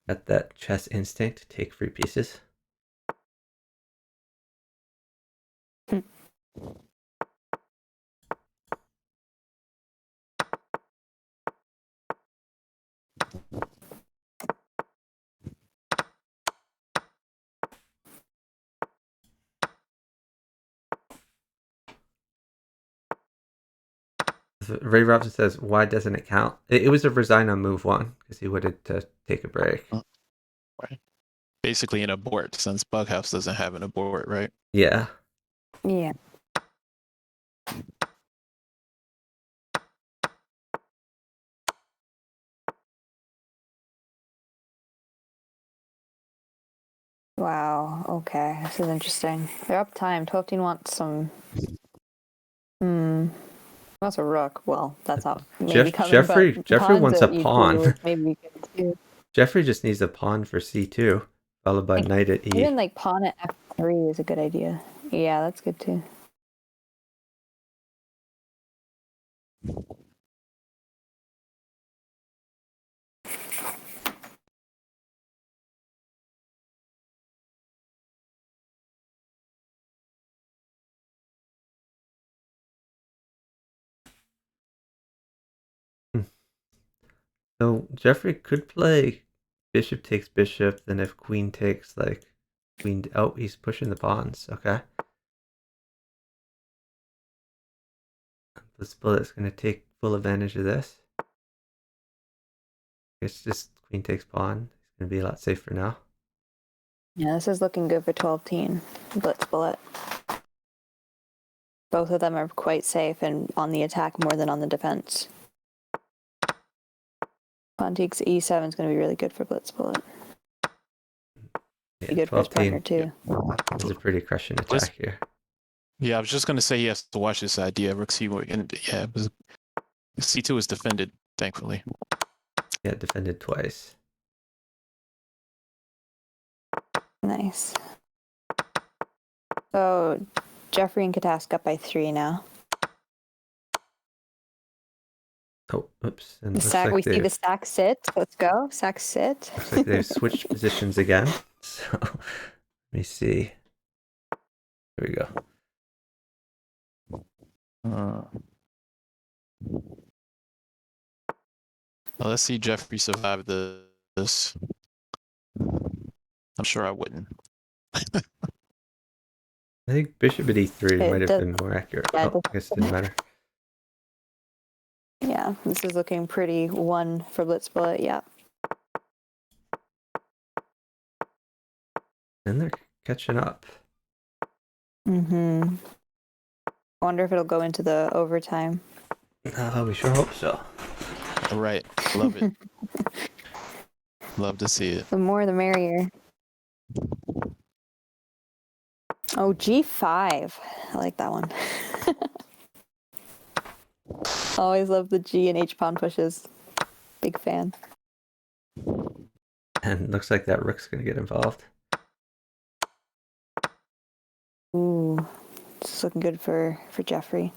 Speaker 1: Got that chess instinct, take free pieces. Ray Robson says, why doesn't it count? It was a resign on move one because he wanted to take a break.
Speaker 2: Right. Basically an abort since Bughouse doesn't have an abort, right?
Speaker 1: Yeah.
Speaker 3: Yeah. Wow. Okay, this is interesting. They're up time. 12-team wants some. Wants a rook. Well, that's not maybe coming, but
Speaker 1: Jeffrey
Speaker 3: pawn's
Speaker 1: wants a
Speaker 3: at E2,
Speaker 1: pawn.
Speaker 3: which maybe we could do.
Speaker 1: Jeffrey just needs a pawn for C2, followed by knight at E.
Speaker 3: Even like pawn at F3 is a good idea. Yeah, that's good too.
Speaker 1: So Jeffrey could play bishop takes bishop, then if queen takes like queen. Oh, he's pushing the pawns. Okay. Blitzbullet's going to take full advantage of this. It's just queen takes pawn. He's going to be a lot safer now.
Speaker 3: Yeah, this is looking good for 12-team. Blitzbullet. Both of them are quite safe and on the attack more than on the defense. Pawn takes E7 is going to be really good for Blitzbullet.
Speaker 1: Yeah,
Speaker 3: Be good for his partner
Speaker 1: 12-team
Speaker 3: too.
Speaker 1: is a pretty crushing attack here.
Speaker 2: Yeah, I was just going to say he has to watch this idea. Rook C1, and yeah, it was, C2 is defended, thankfully.
Speaker 1: Yeah, defended twice.
Speaker 3: Nice. So Jeffrey and catask up by 3 now.
Speaker 1: Oh, oops. And
Speaker 3: The stack, we see the stack sit. Let's go. Stack sit.
Speaker 1: Looks like they've switched positions again. So let me see. Here we go.
Speaker 2: Well, let's see Jeffrey survive this. I'm sure I wouldn't.
Speaker 1: I think bishop at E3 might have been more accurate.
Speaker 3: Yeah,
Speaker 1: oh, I guess it didn't matter.
Speaker 3: Yeah, this is looking pretty one for Blitzbullet. Yeah.
Speaker 1: And they're catching up.
Speaker 3: I wonder if it'll go into the overtime.
Speaker 1: We sure hope so.
Speaker 2: All right. Love it. Love to see it.
Speaker 3: The more the merrier. Oh, G5. I like that one. Always love the G and H pawn pushes. Big fan.
Speaker 1: And looks like that rook's going to get involved.
Speaker 3: Ooh, this is looking good for Jeffrey.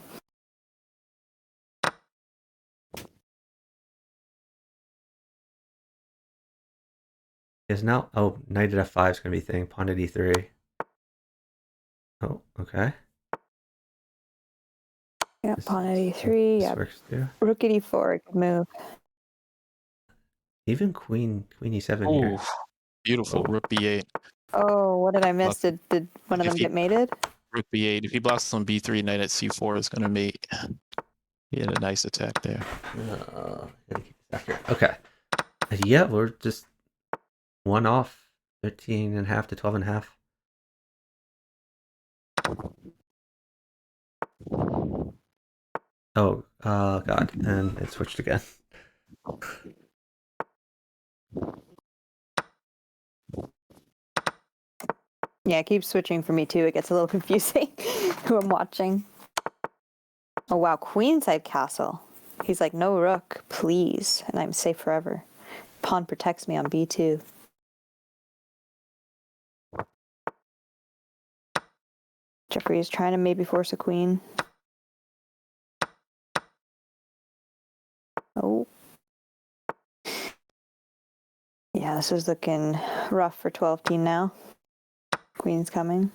Speaker 1: Is now, oh, knight at F5 is going to be thing. Pawn at E3. Oh, okay.
Speaker 3: Yeah, pawn at E3. Yeah,
Speaker 1: works too.
Speaker 3: rook at E4. Good move.
Speaker 1: Even queen E7 here.
Speaker 2: Ooh, beautiful. Rook B8.
Speaker 3: Oh, what did I miss? Did one of them get mated?
Speaker 2: Rook B8. If he blocks on B3, knight at C4 is going to mate. He had a nice attack there.
Speaker 1: Okay. Yeah, we're just one off. 13.5 to 12.5. Oh, God. And it switched again.
Speaker 3: Yeah, it keeps switching for me too. It gets a little confusing who I'm watching. Oh, wow. Queenside castle. He's like, no rook, please. And I'm safe forever. Pawn protects me on B2. Jeffrey is trying to maybe force a queen. Oh. Yeah, this is looking rough for 12-team now. Queen's coming.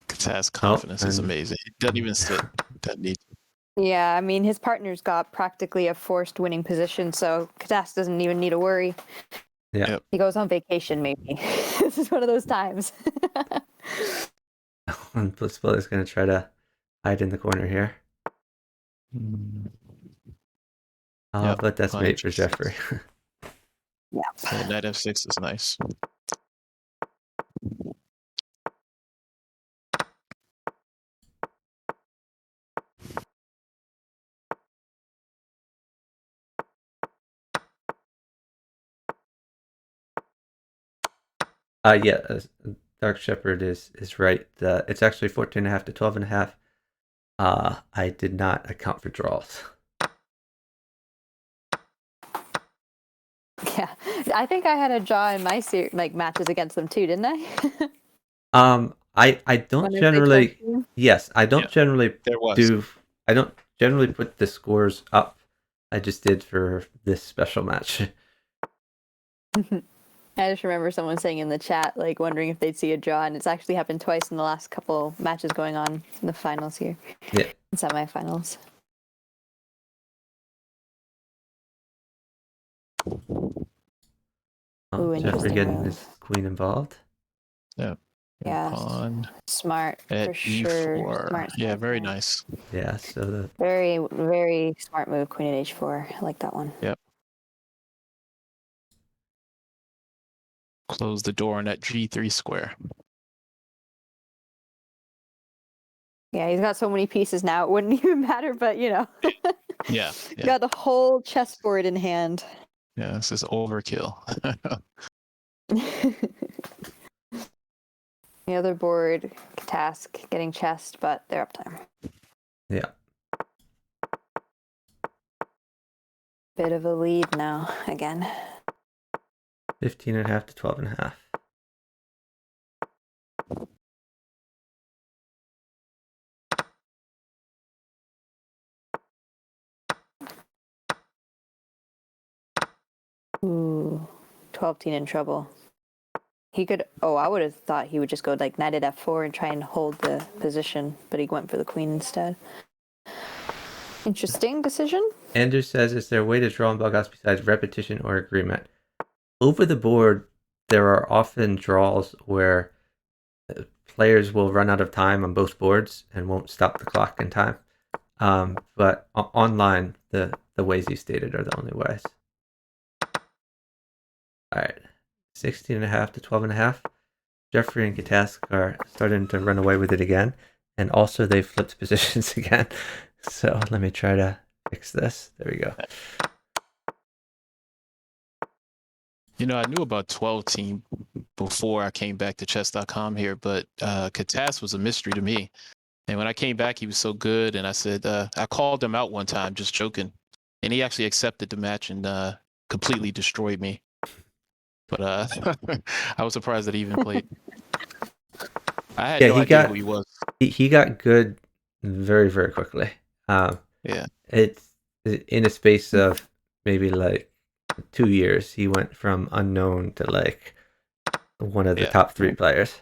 Speaker 2: Catask confidence is amazing. He doesn't even sit. Doesn't need to.
Speaker 3: Yeah, I mean, his partner's got practically a forced winning position, so Catask doesn't even need to worry.
Speaker 1: Yeah.
Speaker 2: Yep.
Speaker 3: He goes on vacation, maybe. This is one of those times.
Speaker 1: And Blitzbullet is going to try to hide in the corner here.
Speaker 2: Yep,
Speaker 1: But that's mate for
Speaker 2: H6.
Speaker 1: Jeffrey.
Speaker 3: Yeah.
Speaker 2: Yeah, knight F6 is nice.
Speaker 1: Yeah, Dark Shepherd is right. It's actually 14.5 to 12.5. I did not account for draws.
Speaker 3: Yeah, I think I had a draw in my matches against them too, didn't I?
Speaker 1: I don't
Speaker 3: When I played
Speaker 1: generally.
Speaker 3: 12.
Speaker 1: Yes, I don't
Speaker 2: Yeah,
Speaker 1: generally
Speaker 2: there was.
Speaker 1: do. I don't generally put the scores up. I just did for this special match.
Speaker 3: I just remember someone saying in the chat, like, wondering if they'd see a draw, and it's actually happened twice in the last couple matches going on in the finals here.
Speaker 1: Yeah.
Speaker 3: In semifinals. Ooh,
Speaker 1: Jeffrey
Speaker 3: interesting
Speaker 1: getting
Speaker 3: move.
Speaker 1: his queen involved.
Speaker 2: Yeah.
Speaker 3: Yeah,
Speaker 2: Pawn
Speaker 3: smart
Speaker 2: at
Speaker 3: for sure.
Speaker 2: E4.
Speaker 3: Smart.
Speaker 2: Yeah, very nice.
Speaker 1: Yeah, so the
Speaker 3: Very, very smart move, queen at h4. I like that one.
Speaker 2: Yep. Close the door on that G3 square.
Speaker 3: Yeah, he's got so many pieces now, it wouldn't even matter, but you know.
Speaker 2: Yeah.
Speaker 3: He's got the whole chessboard in hand.
Speaker 2: Yeah, this is overkill.
Speaker 3: The other board, task, getting chessed, but they're uptime.
Speaker 1: yeah.
Speaker 3: Bit of a lead now, again.
Speaker 1: 15.5 to 12.5.
Speaker 3: Ooh, 12-teen in trouble. He could, I would have thought he would just go like knight at f4 and try and hold the position, but he went for the queen instead. Interesting decision.
Speaker 1: Andrew says, is there a way to draw in Bogos besides repetition or agreement? Over the board, there are often draws where players will run out of time on both boards and won't stop the clock in time. But online, the ways you stated are the only ways. All right, 16.5 to 12.5. Jeffrey and catask are starting to run away with it again, and also they flipped positions again. So let me try to fix this. There we go.
Speaker 2: You know, I knew about 12-team before I came back to chess.com here, but Catask was a mystery to me. And when I came back, he was so good. And I said, I called him out one time, just joking. And he actually accepted the match and completely destroyed me. But I was surprised that he even played. I had no idea who he was.
Speaker 1: He got good very, very quickly.
Speaker 2: Yeah.
Speaker 1: It's in a space of maybe like 2 years. He went from unknown to like one of the top 3 players.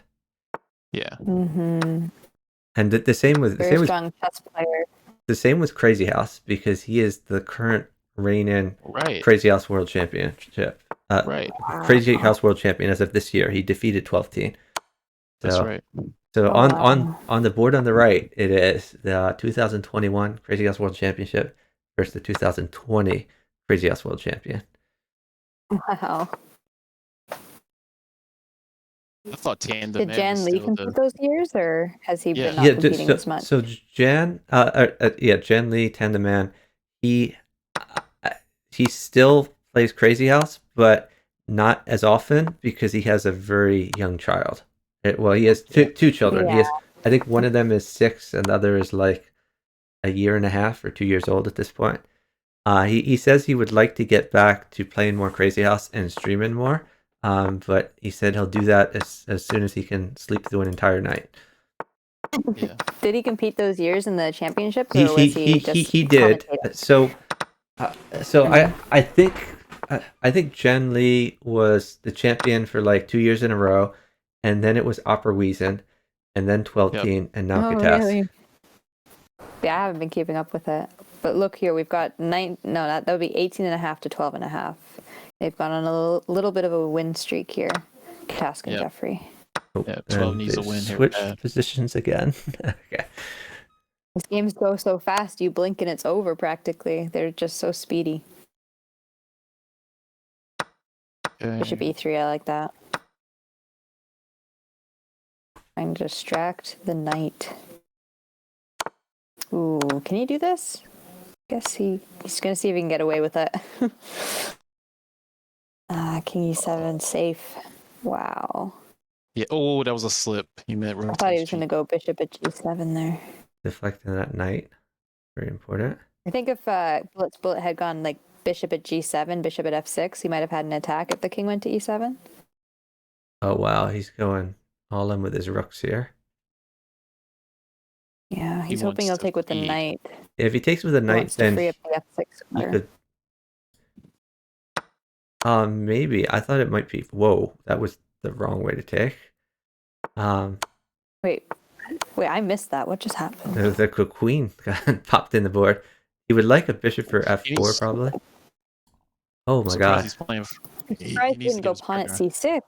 Speaker 2: Yeah.
Speaker 3: Mm-hmm.
Speaker 1: And the same with
Speaker 3: very strong chess player.
Speaker 1: The same with Crazy House, because he is the current reigning
Speaker 2: Right.
Speaker 1: Crazy House World Championship.
Speaker 2: Right.
Speaker 1: Crazy House World Champion as of this year. He defeated 12-teen.
Speaker 2: That's right.
Speaker 1: So on the board on the right, it is the 2021 Crazy House World Championship versus the 2020 Crazy House World Champion.
Speaker 3: Wow.
Speaker 2: I thought Tan the
Speaker 3: Did
Speaker 2: Man
Speaker 3: Jan
Speaker 2: was
Speaker 3: Lee
Speaker 2: still
Speaker 3: compete those years, or has he been not
Speaker 1: Yeah,
Speaker 3: competing as much?
Speaker 1: so Jan, Jan Lee, Tan the Man, he still plays Crazy House, but not as often because he has a very young child. He has two children. He has, I think one of them is 6 and the other is like a year and a half or 2 years old at this point. He says he would like to get back to playing more Crazy House and streaming more. But he said he'll do that as soon as he can sleep through an entire night.
Speaker 2: Yeah.
Speaker 3: Did he compete those years in the championships, or was
Speaker 1: he did. So I think Jen Lee was the champion for like 2 years in a row, and then it was Opera Wiesen, and then 12-teen, and now Catask.
Speaker 3: Really? Yeah, I haven't been keeping up with it. But look here, we've got that would be 18.5 to 12.5. They've gone on a little bit of a win streak here, Catask and Jeffrey.
Speaker 2: Yeah, 12 needs a win here.
Speaker 1: Switched positions again. Okay.
Speaker 3: These games go so fast, you blink and it's over practically. They're just so speedy.
Speaker 2: Okay.
Speaker 3: Bishop e3, I like that. Trying to distract the knight. Ooh, can he do this? Guess he's gonna see if he can get away with it. King e7, safe. Wow.
Speaker 2: Yeah. Oh, that was a slip. You meant
Speaker 3: I thought he was
Speaker 2: rook.
Speaker 3: going to go bishop at g7 there.
Speaker 1: Deflecting that knight. Very important.
Speaker 3: I think if blitzbullet had gone like bishop at g7, bishop at f6, he might have had an attack if the king went to e7.
Speaker 1: Oh wow, he's going all in with his rooks here.
Speaker 3: Yeah, he's
Speaker 2: He
Speaker 3: hoping
Speaker 2: wants
Speaker 3: he'll
Speaker 2: to
Speaker 3: take with the
Speaker 2: feed.
Speaker 3: knight.
Speaker 1: If he takes with a
Speaker 3: He
Speaker 1: knight,
Speaker 3: wants to
Speaker 1: then
Speaker 3: free up the f6
Speaker 1: he
Speaker 3: square.
Speaker 1: could. Maybe I thought it might be. Whoa, that was the wrong way to take.
Speaker 3: Wait, I missed that. What just happened?
Speaker 1: The queen popped in the board. He would like a bishop for f4 probably. Oh my god.
Speaker 2: He's playing.
Speaker 3: I'm surprised he didn't go pawn at c6.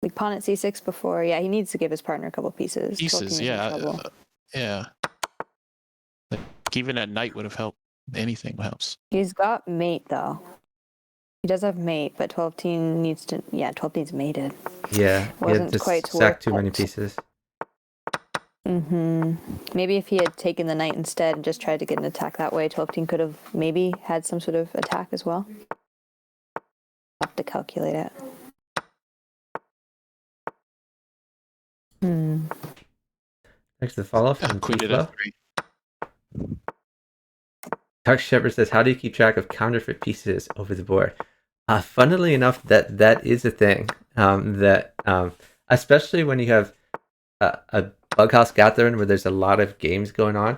Speaker 3: Like pawn at c6 before. Yeah, he needs to give his partner a couple pieces.
Speaker 2: Pieces, yeah. Yeah. Like, even at night would have helped. Anything helps.
Speaker 3: He's got mate though. He does have mate, but 12-teen needs to. Yeah, 12-teen's mated.
Speaker 1: Yeah, he had just sacked too many pieces.
Speaker 3: Maybe if he had taken the knight instead and just tried to get an attack that way, 12-teen could have maybe had some sort of attack as well. I'll have to calculate it.
Speaker 1: Thanks for the follow-up from
Speaker 2: Queen at
Speaker 1: T-Flow.
Speaker 2: f3.
Speaker 1: Dark Shepherd says, how do you keep track of counterfeit pieces over the board? Funnily enough, that is a thing. Especially when you have a Bughouse Gathering where there's a lot of games going on.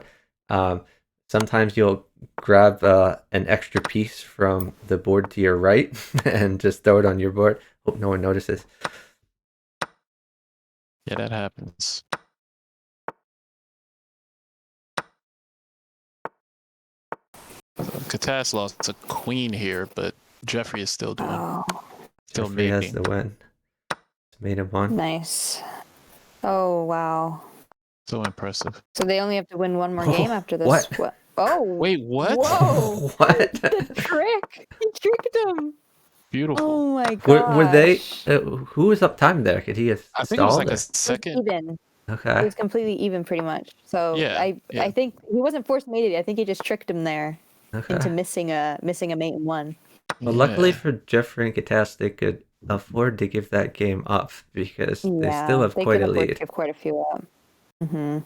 Speaker 1: Sometimes you'll grab an extra piece from the board to your right and just throw it on your board. Hope no one notices.
Speaker 2: Yeah, that happens. Catask lost a queen here, but Jeffrey is still doing. Still
Speaker 1: Jeffrey has
Speaker 2: making.
Speaker 1: the win. It's made him one.
Speaker 3: Nice. Oh wow.
Speaker 2: So impressive.
Speaker 3: So they only have to win one more game after this.
Speaker 1: What?
Speaker 3: Oh.
Speaker 2: Wait, what?
Speaker 3: Whoa.
Speaker 1: What?
Speaker 3: The trick. He tricked him.
Speaker 2: Beautiful.
Speaker 3: Oh my god.
Speaker 1: Were they? Who was up time there? Could he have
Speaker 2: I think it was
Speaker 1: stalled?
Speaker 2: like a second.
Speaker 3: Even. It
Speaker 1: Okay.
Speaker 3: was completely even, pretty much. So
Speaker 2: Yeah,
Speaker 3: I think he wasn't forced mated. I think he just tricked him there into
Speaker 1: Okay.
Speaker 3: missing a mate in one.
Speaker 1: Well, luckily
Speaker 2: Yeah.
Speaker 1: for Jeffrey and Catask, they could afford to give that game up because they still have
Speaker 3: they
Speaker 1: quite
Speaker 3: could
Speaker 1: a
Speaker 3: afford to
Speaker 1: lead.
Speaker 3: give quite a few up.
Speaker 2: You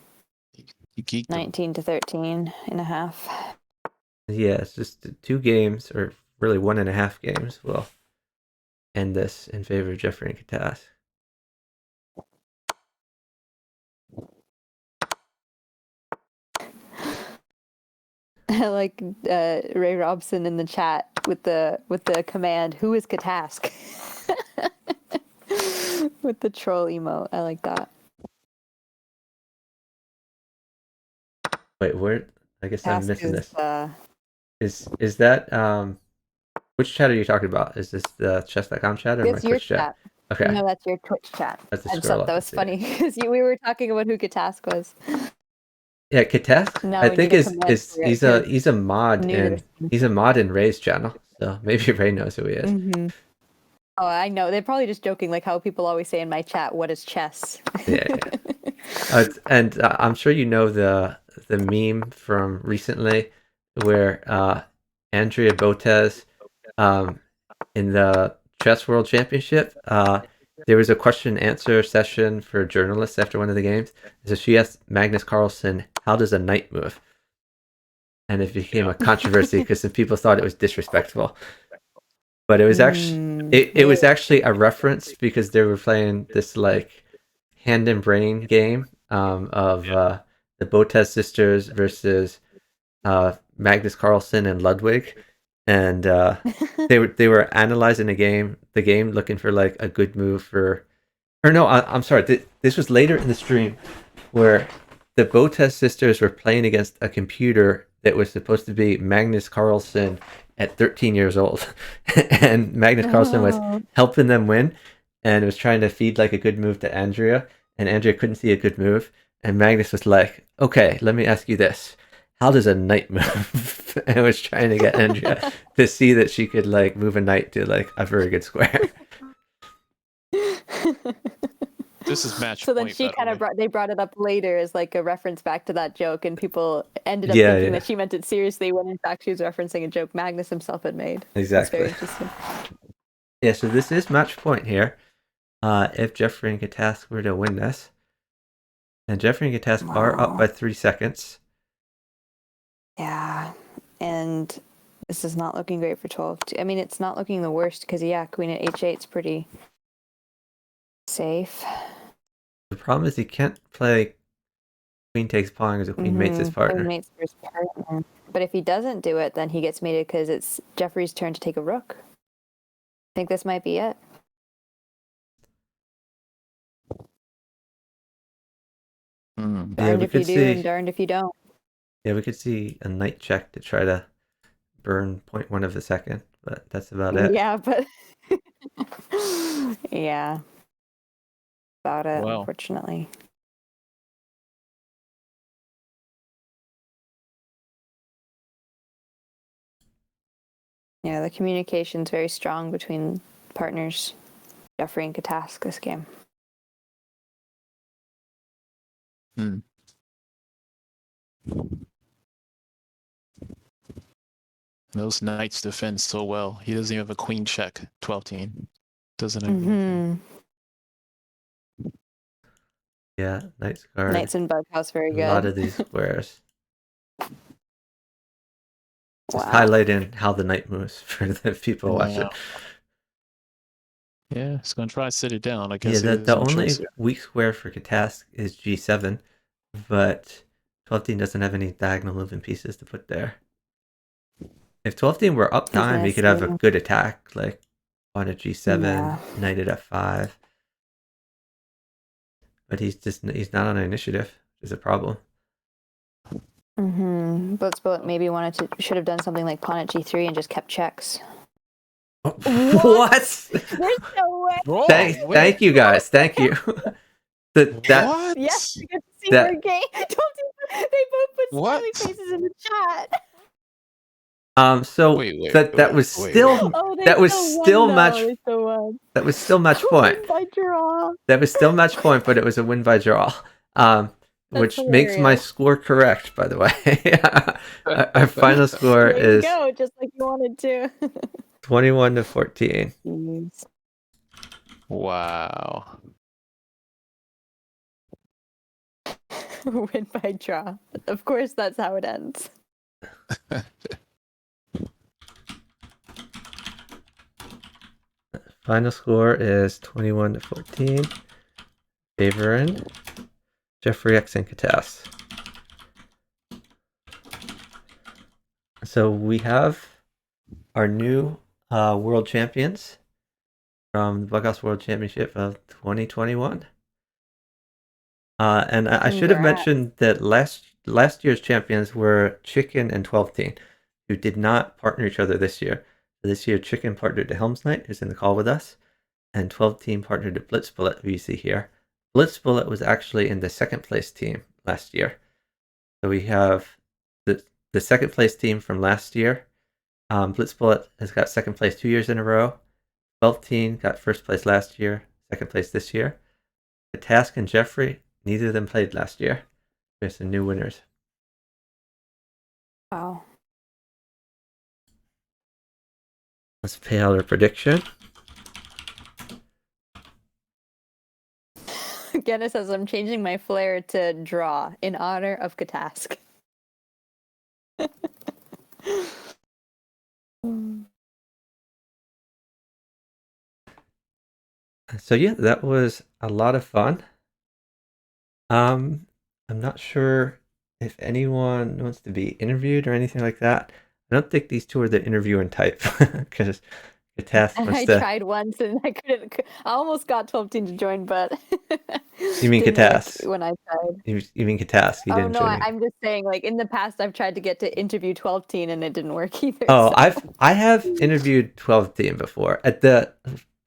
Speaker 2: geeked him.
Speaker 3: 19 to 13 and a half.
Speaker 1: Yeah, it's just 2 games, or really 1.5 games, will end this in favor of Jeffrey and Catask.
Speaker 3: I like Ray Robson in the chat with the command, "Who is Catask?" with the troll emote. I like that.
Speaker 1: Wait, where? I guess I'm
Speaker 3: Catask
Speaker 1: missing
Speaker 3: is,
Speaker 1: this. Is that which chat are you talking about? Is this the chess.com chat or my
Speaker 3: It's your
Speaker 1: Twitch chat?
Speaker 3: chat.
Speaker 1: Okay.
Speaker 3: No, that's your Twitch chat.
Speaker 1: That's the
Speaker 3: I just
Speaker 1: scroll
Speaker 3: thought
Speaker 1: up
Speaker 3: that
Speaker 1: and
Speaker 3: was
Speaker 1: see it.
Speaker 3: funny because we were talking about who Catask was.
Speaker 1: Yeah, Catask.
Speaker 3: Now
Speaker 1: I
Speaker 3: we
Speaker 1: think
Speaker 3: need a
Speaker 1: is
Speaker 3: command
Speaker 1: is
Speaker 3: for it,
Speaker 1: he's a mod
Speaker 3: new to
Speaker 1: in
Speaker 3: this thing.
Speaker 1: he's a mod in Ray's channel. So maybe Ray knows who he is.
Speaker 3: Oh, I know. They're probably just joking, like how people always say in my chat, "What is chess?"
Speaker 1: Yeah. And I'm sure you know the meme from recently where Andrea Botez in the Chess World Championship, there was a question and answer session for journalists after one of the games. So she asked Magnus Carlsen, "How does a knight move?" And it became a controversy because some people thought it was disrespectful. But it was actually it was actually a reference because they were playing this like hand and brain game of the Botez sisters versus Magnus Carlsen and Ludwig, and they were analyzing the game looking for like a good move for, or no, I'm sorry, this was later in the stream where the Botez sisters were playing against a computer that was supposed to be Magnus Carlsen at 13 years old, and Magnus Carlsen was helping them win, and was trying to feed like a good move to Andrea, and Andrea couldn't see a good move, and Magnus was like, "Okay, let me ask you this: how does a knight move?" And was trying to get Andrea to see that she could like move a knight to like a very good square.
Speaker 2: This is match
Speaker 3: So then
Speaker 2: point,
Speaker 3: she
Speaker 2: by the
Speaker 3: kind of
Speaker 2: way.
Speaker 3: they brought it up later as like a reference back to that joke, and people ended up
Speaker 1: Yeah,
Speaker 3: thinking
Speaker 1: yeah.
Speaker 3: that she meant it seriously when in fact she was referencing a joke Magnus himself had made.
Speaker 1: Exactly.
Speaker 3: That's very interesting.
Speaker 1: Yeah, so this is match point here. if Jeffrey and catask were to win this. And Jeffrey and catask are up by 3 seconds.
Speaker 3: Yeah, and this is not looking great for 12. I mean, it's not looking the worst because, yeah, queen at h8 is pretty safe.
Speaker 1: The problem is he can't play queen takes pawn because the queen mates his partner.
Speaker 3: Queen mates his partner. But if he doesn't do it, then he gets mated because it's Jeffrey's turn to take a rook. I think this might be it. Darned if you do and darned if you don't.
Speaker 1: Yeah, we could see a knight check to try to burn 0.1 of a second, but that's about it.
Speaker 3: Yeah, but yeah, about it,
Speaker 2: Wow.
Speaker 3: unfortunately. Yeah, the communication's very strong between partners, Jeffrey and catask this game.
Speaker 2: Those knights defend so well. He doesn't even have a queen check. 12-team. Doesn't have
Speaker 1: Yeah, knights guard.
Speaker 3: Knights in Bughouse, very good.
Speaker 1: A lot of these squares. Just
Speaker 3: Wow.
Speaker 1: highlighting how the knight moves for the people watching.
Speaker 2: Yeah, he's gonna try to sit it down. I guess.
Speaker 1: Yeah, the only weak square for catask is G7, but 12-team doesn't have any diagonal moving pieces to put there. If 12-team were up time, he could have a good attack, like on a G7, knight at F5. But he's not on an initiative, which is a problem.
Speaker 3: Blitzbullet maybe should have done something like pawn at G3 and just kept checks.
Speaker 1: What?
Speaker 3: There's no way.
Speaker 1: Thank you guys. Thank you.
Speaker 2: What?
Speaker 3: Yes, you get to see their game. They both put smiley faces in the chat.
Speaker 1: So that was still match point.
Speaker 3: By draw.
Speaker 1: That was still match point, but it was a win by draw. Which makes my score correct, by the way. Our final score is
Speaker 3: go, just like you wanted to.
Speaker 1: 21-14.
Speaker 3: Jeez.
Speaker 2: Wow.
Speaker 3: Win by draw. Of course, that's how it ends.
Speaker 1: Final score is 21-14. Favoring jefferyx and catask. So we have our new world champions from the Bughouse World Championship of 2021. And I should have mentioned that last year's champions were Chicken and 12-team, who did not partner each other this year. This year, Chicken partnered to Helm's Knight, who's in the call with us, and 12-team partnered to Blitzbullet, who you see here. Blitzbullet was actually in the second place team last year. So we have the second place team from last year. Blitzbullet has got second place 2 years in a row. 12-team got first place last year, second place this year. Catask and Jeffrey, neither of them played last year. There's some new winners.
Speaker 3: Wow.
Speaker 1: Let's pay out our prediction.
Speaker 3: Genna says, I'm changing my flair to draw in honor of catask.
Speaker 1: So yeah, that was a lot of fun. I'm not sure if anyone wants to be interviewed or anything like that. I don't think these two are the interviewing type because catask
Speaker 3: I tried once and I couldn't. I almost got 12-team to join, but
Speaker 1: you mean catask?
Speaker 3: When I tried,
Speaker 1: you mean catask? You didn't join.
Speaker 3: I'm just saying. Like in the past, I've tried to get to interview 12-team and it didn't work either.
Speaker 1: Oh, so. I have interviewed 12-team before at the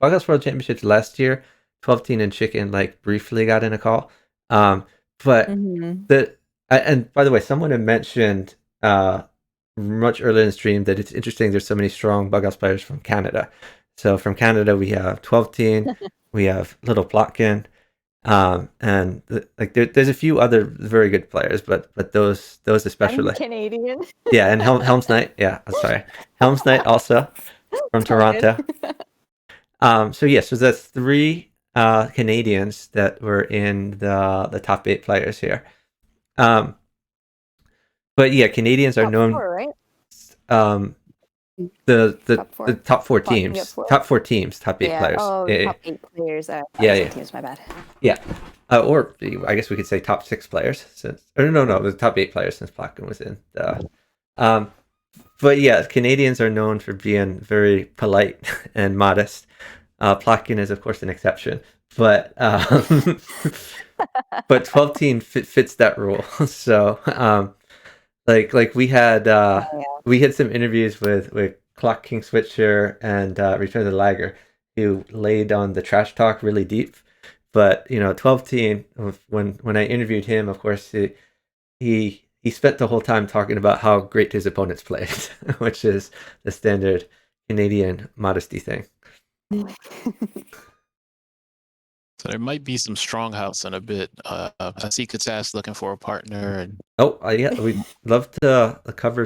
Speaker 1: Bughouse World Championships last year. 12-team and Chicken like briefly got in a call. But and by the way, someone had mentioned much earlier in the stream that it's interesting there's so many strong Bughouse players from Canada. So from Canada we have 12-team, we have Little Plotkin, and there's a few other very good players, but those especially.
Speaker 3: I'm Canadian.
Speaker 1: Yeah, and Helm's Knight. Yeah, I'm sorry, Helm's Knight also from Toronto. So that's three Canadians that were in the top 8 players here. But yeah, Canadians are
Speaker 3: Top
Speaker 1: known.
Speaker 3: 4, right?
Speaker 1: The
Speaker 3: Top 4?
Speaker 1: the top 4
Speaker 3: Clocking at
Speaker 1: teams,
Speaker 3: 4?
Speaker 1: top 4 teams, top 8
Speaker 3: Yeah.
Speaker 1: players.
Speaker 3: Oh,
Speaker 1: Yeah,
Speaker 3: top 8 players.
Speaker 1: yeah.
Speaker 3: Teams, my bad.
Speaker 1: Yeah. Or I guess we could say top 6 players since, or no, the top 8 players since Plotkin was in the. But yeah, Canadians are known for being very polite and modest. Plotkin is of course an exception, but but 12 team fits that rule. So like we had some interviews with Clock King Switcher and Return of the Liger, who laid on the trash talk really deep. But 12 team, when I interviewed him, of course he spent the whole time talking about how great his opponents played, which is the standard Canadian modesty thing.
Speaker 2: So there might be some strong house in a bit. I see Catask looking for a partner, and
Speaker 1: Oh, yeah, we'd love to cover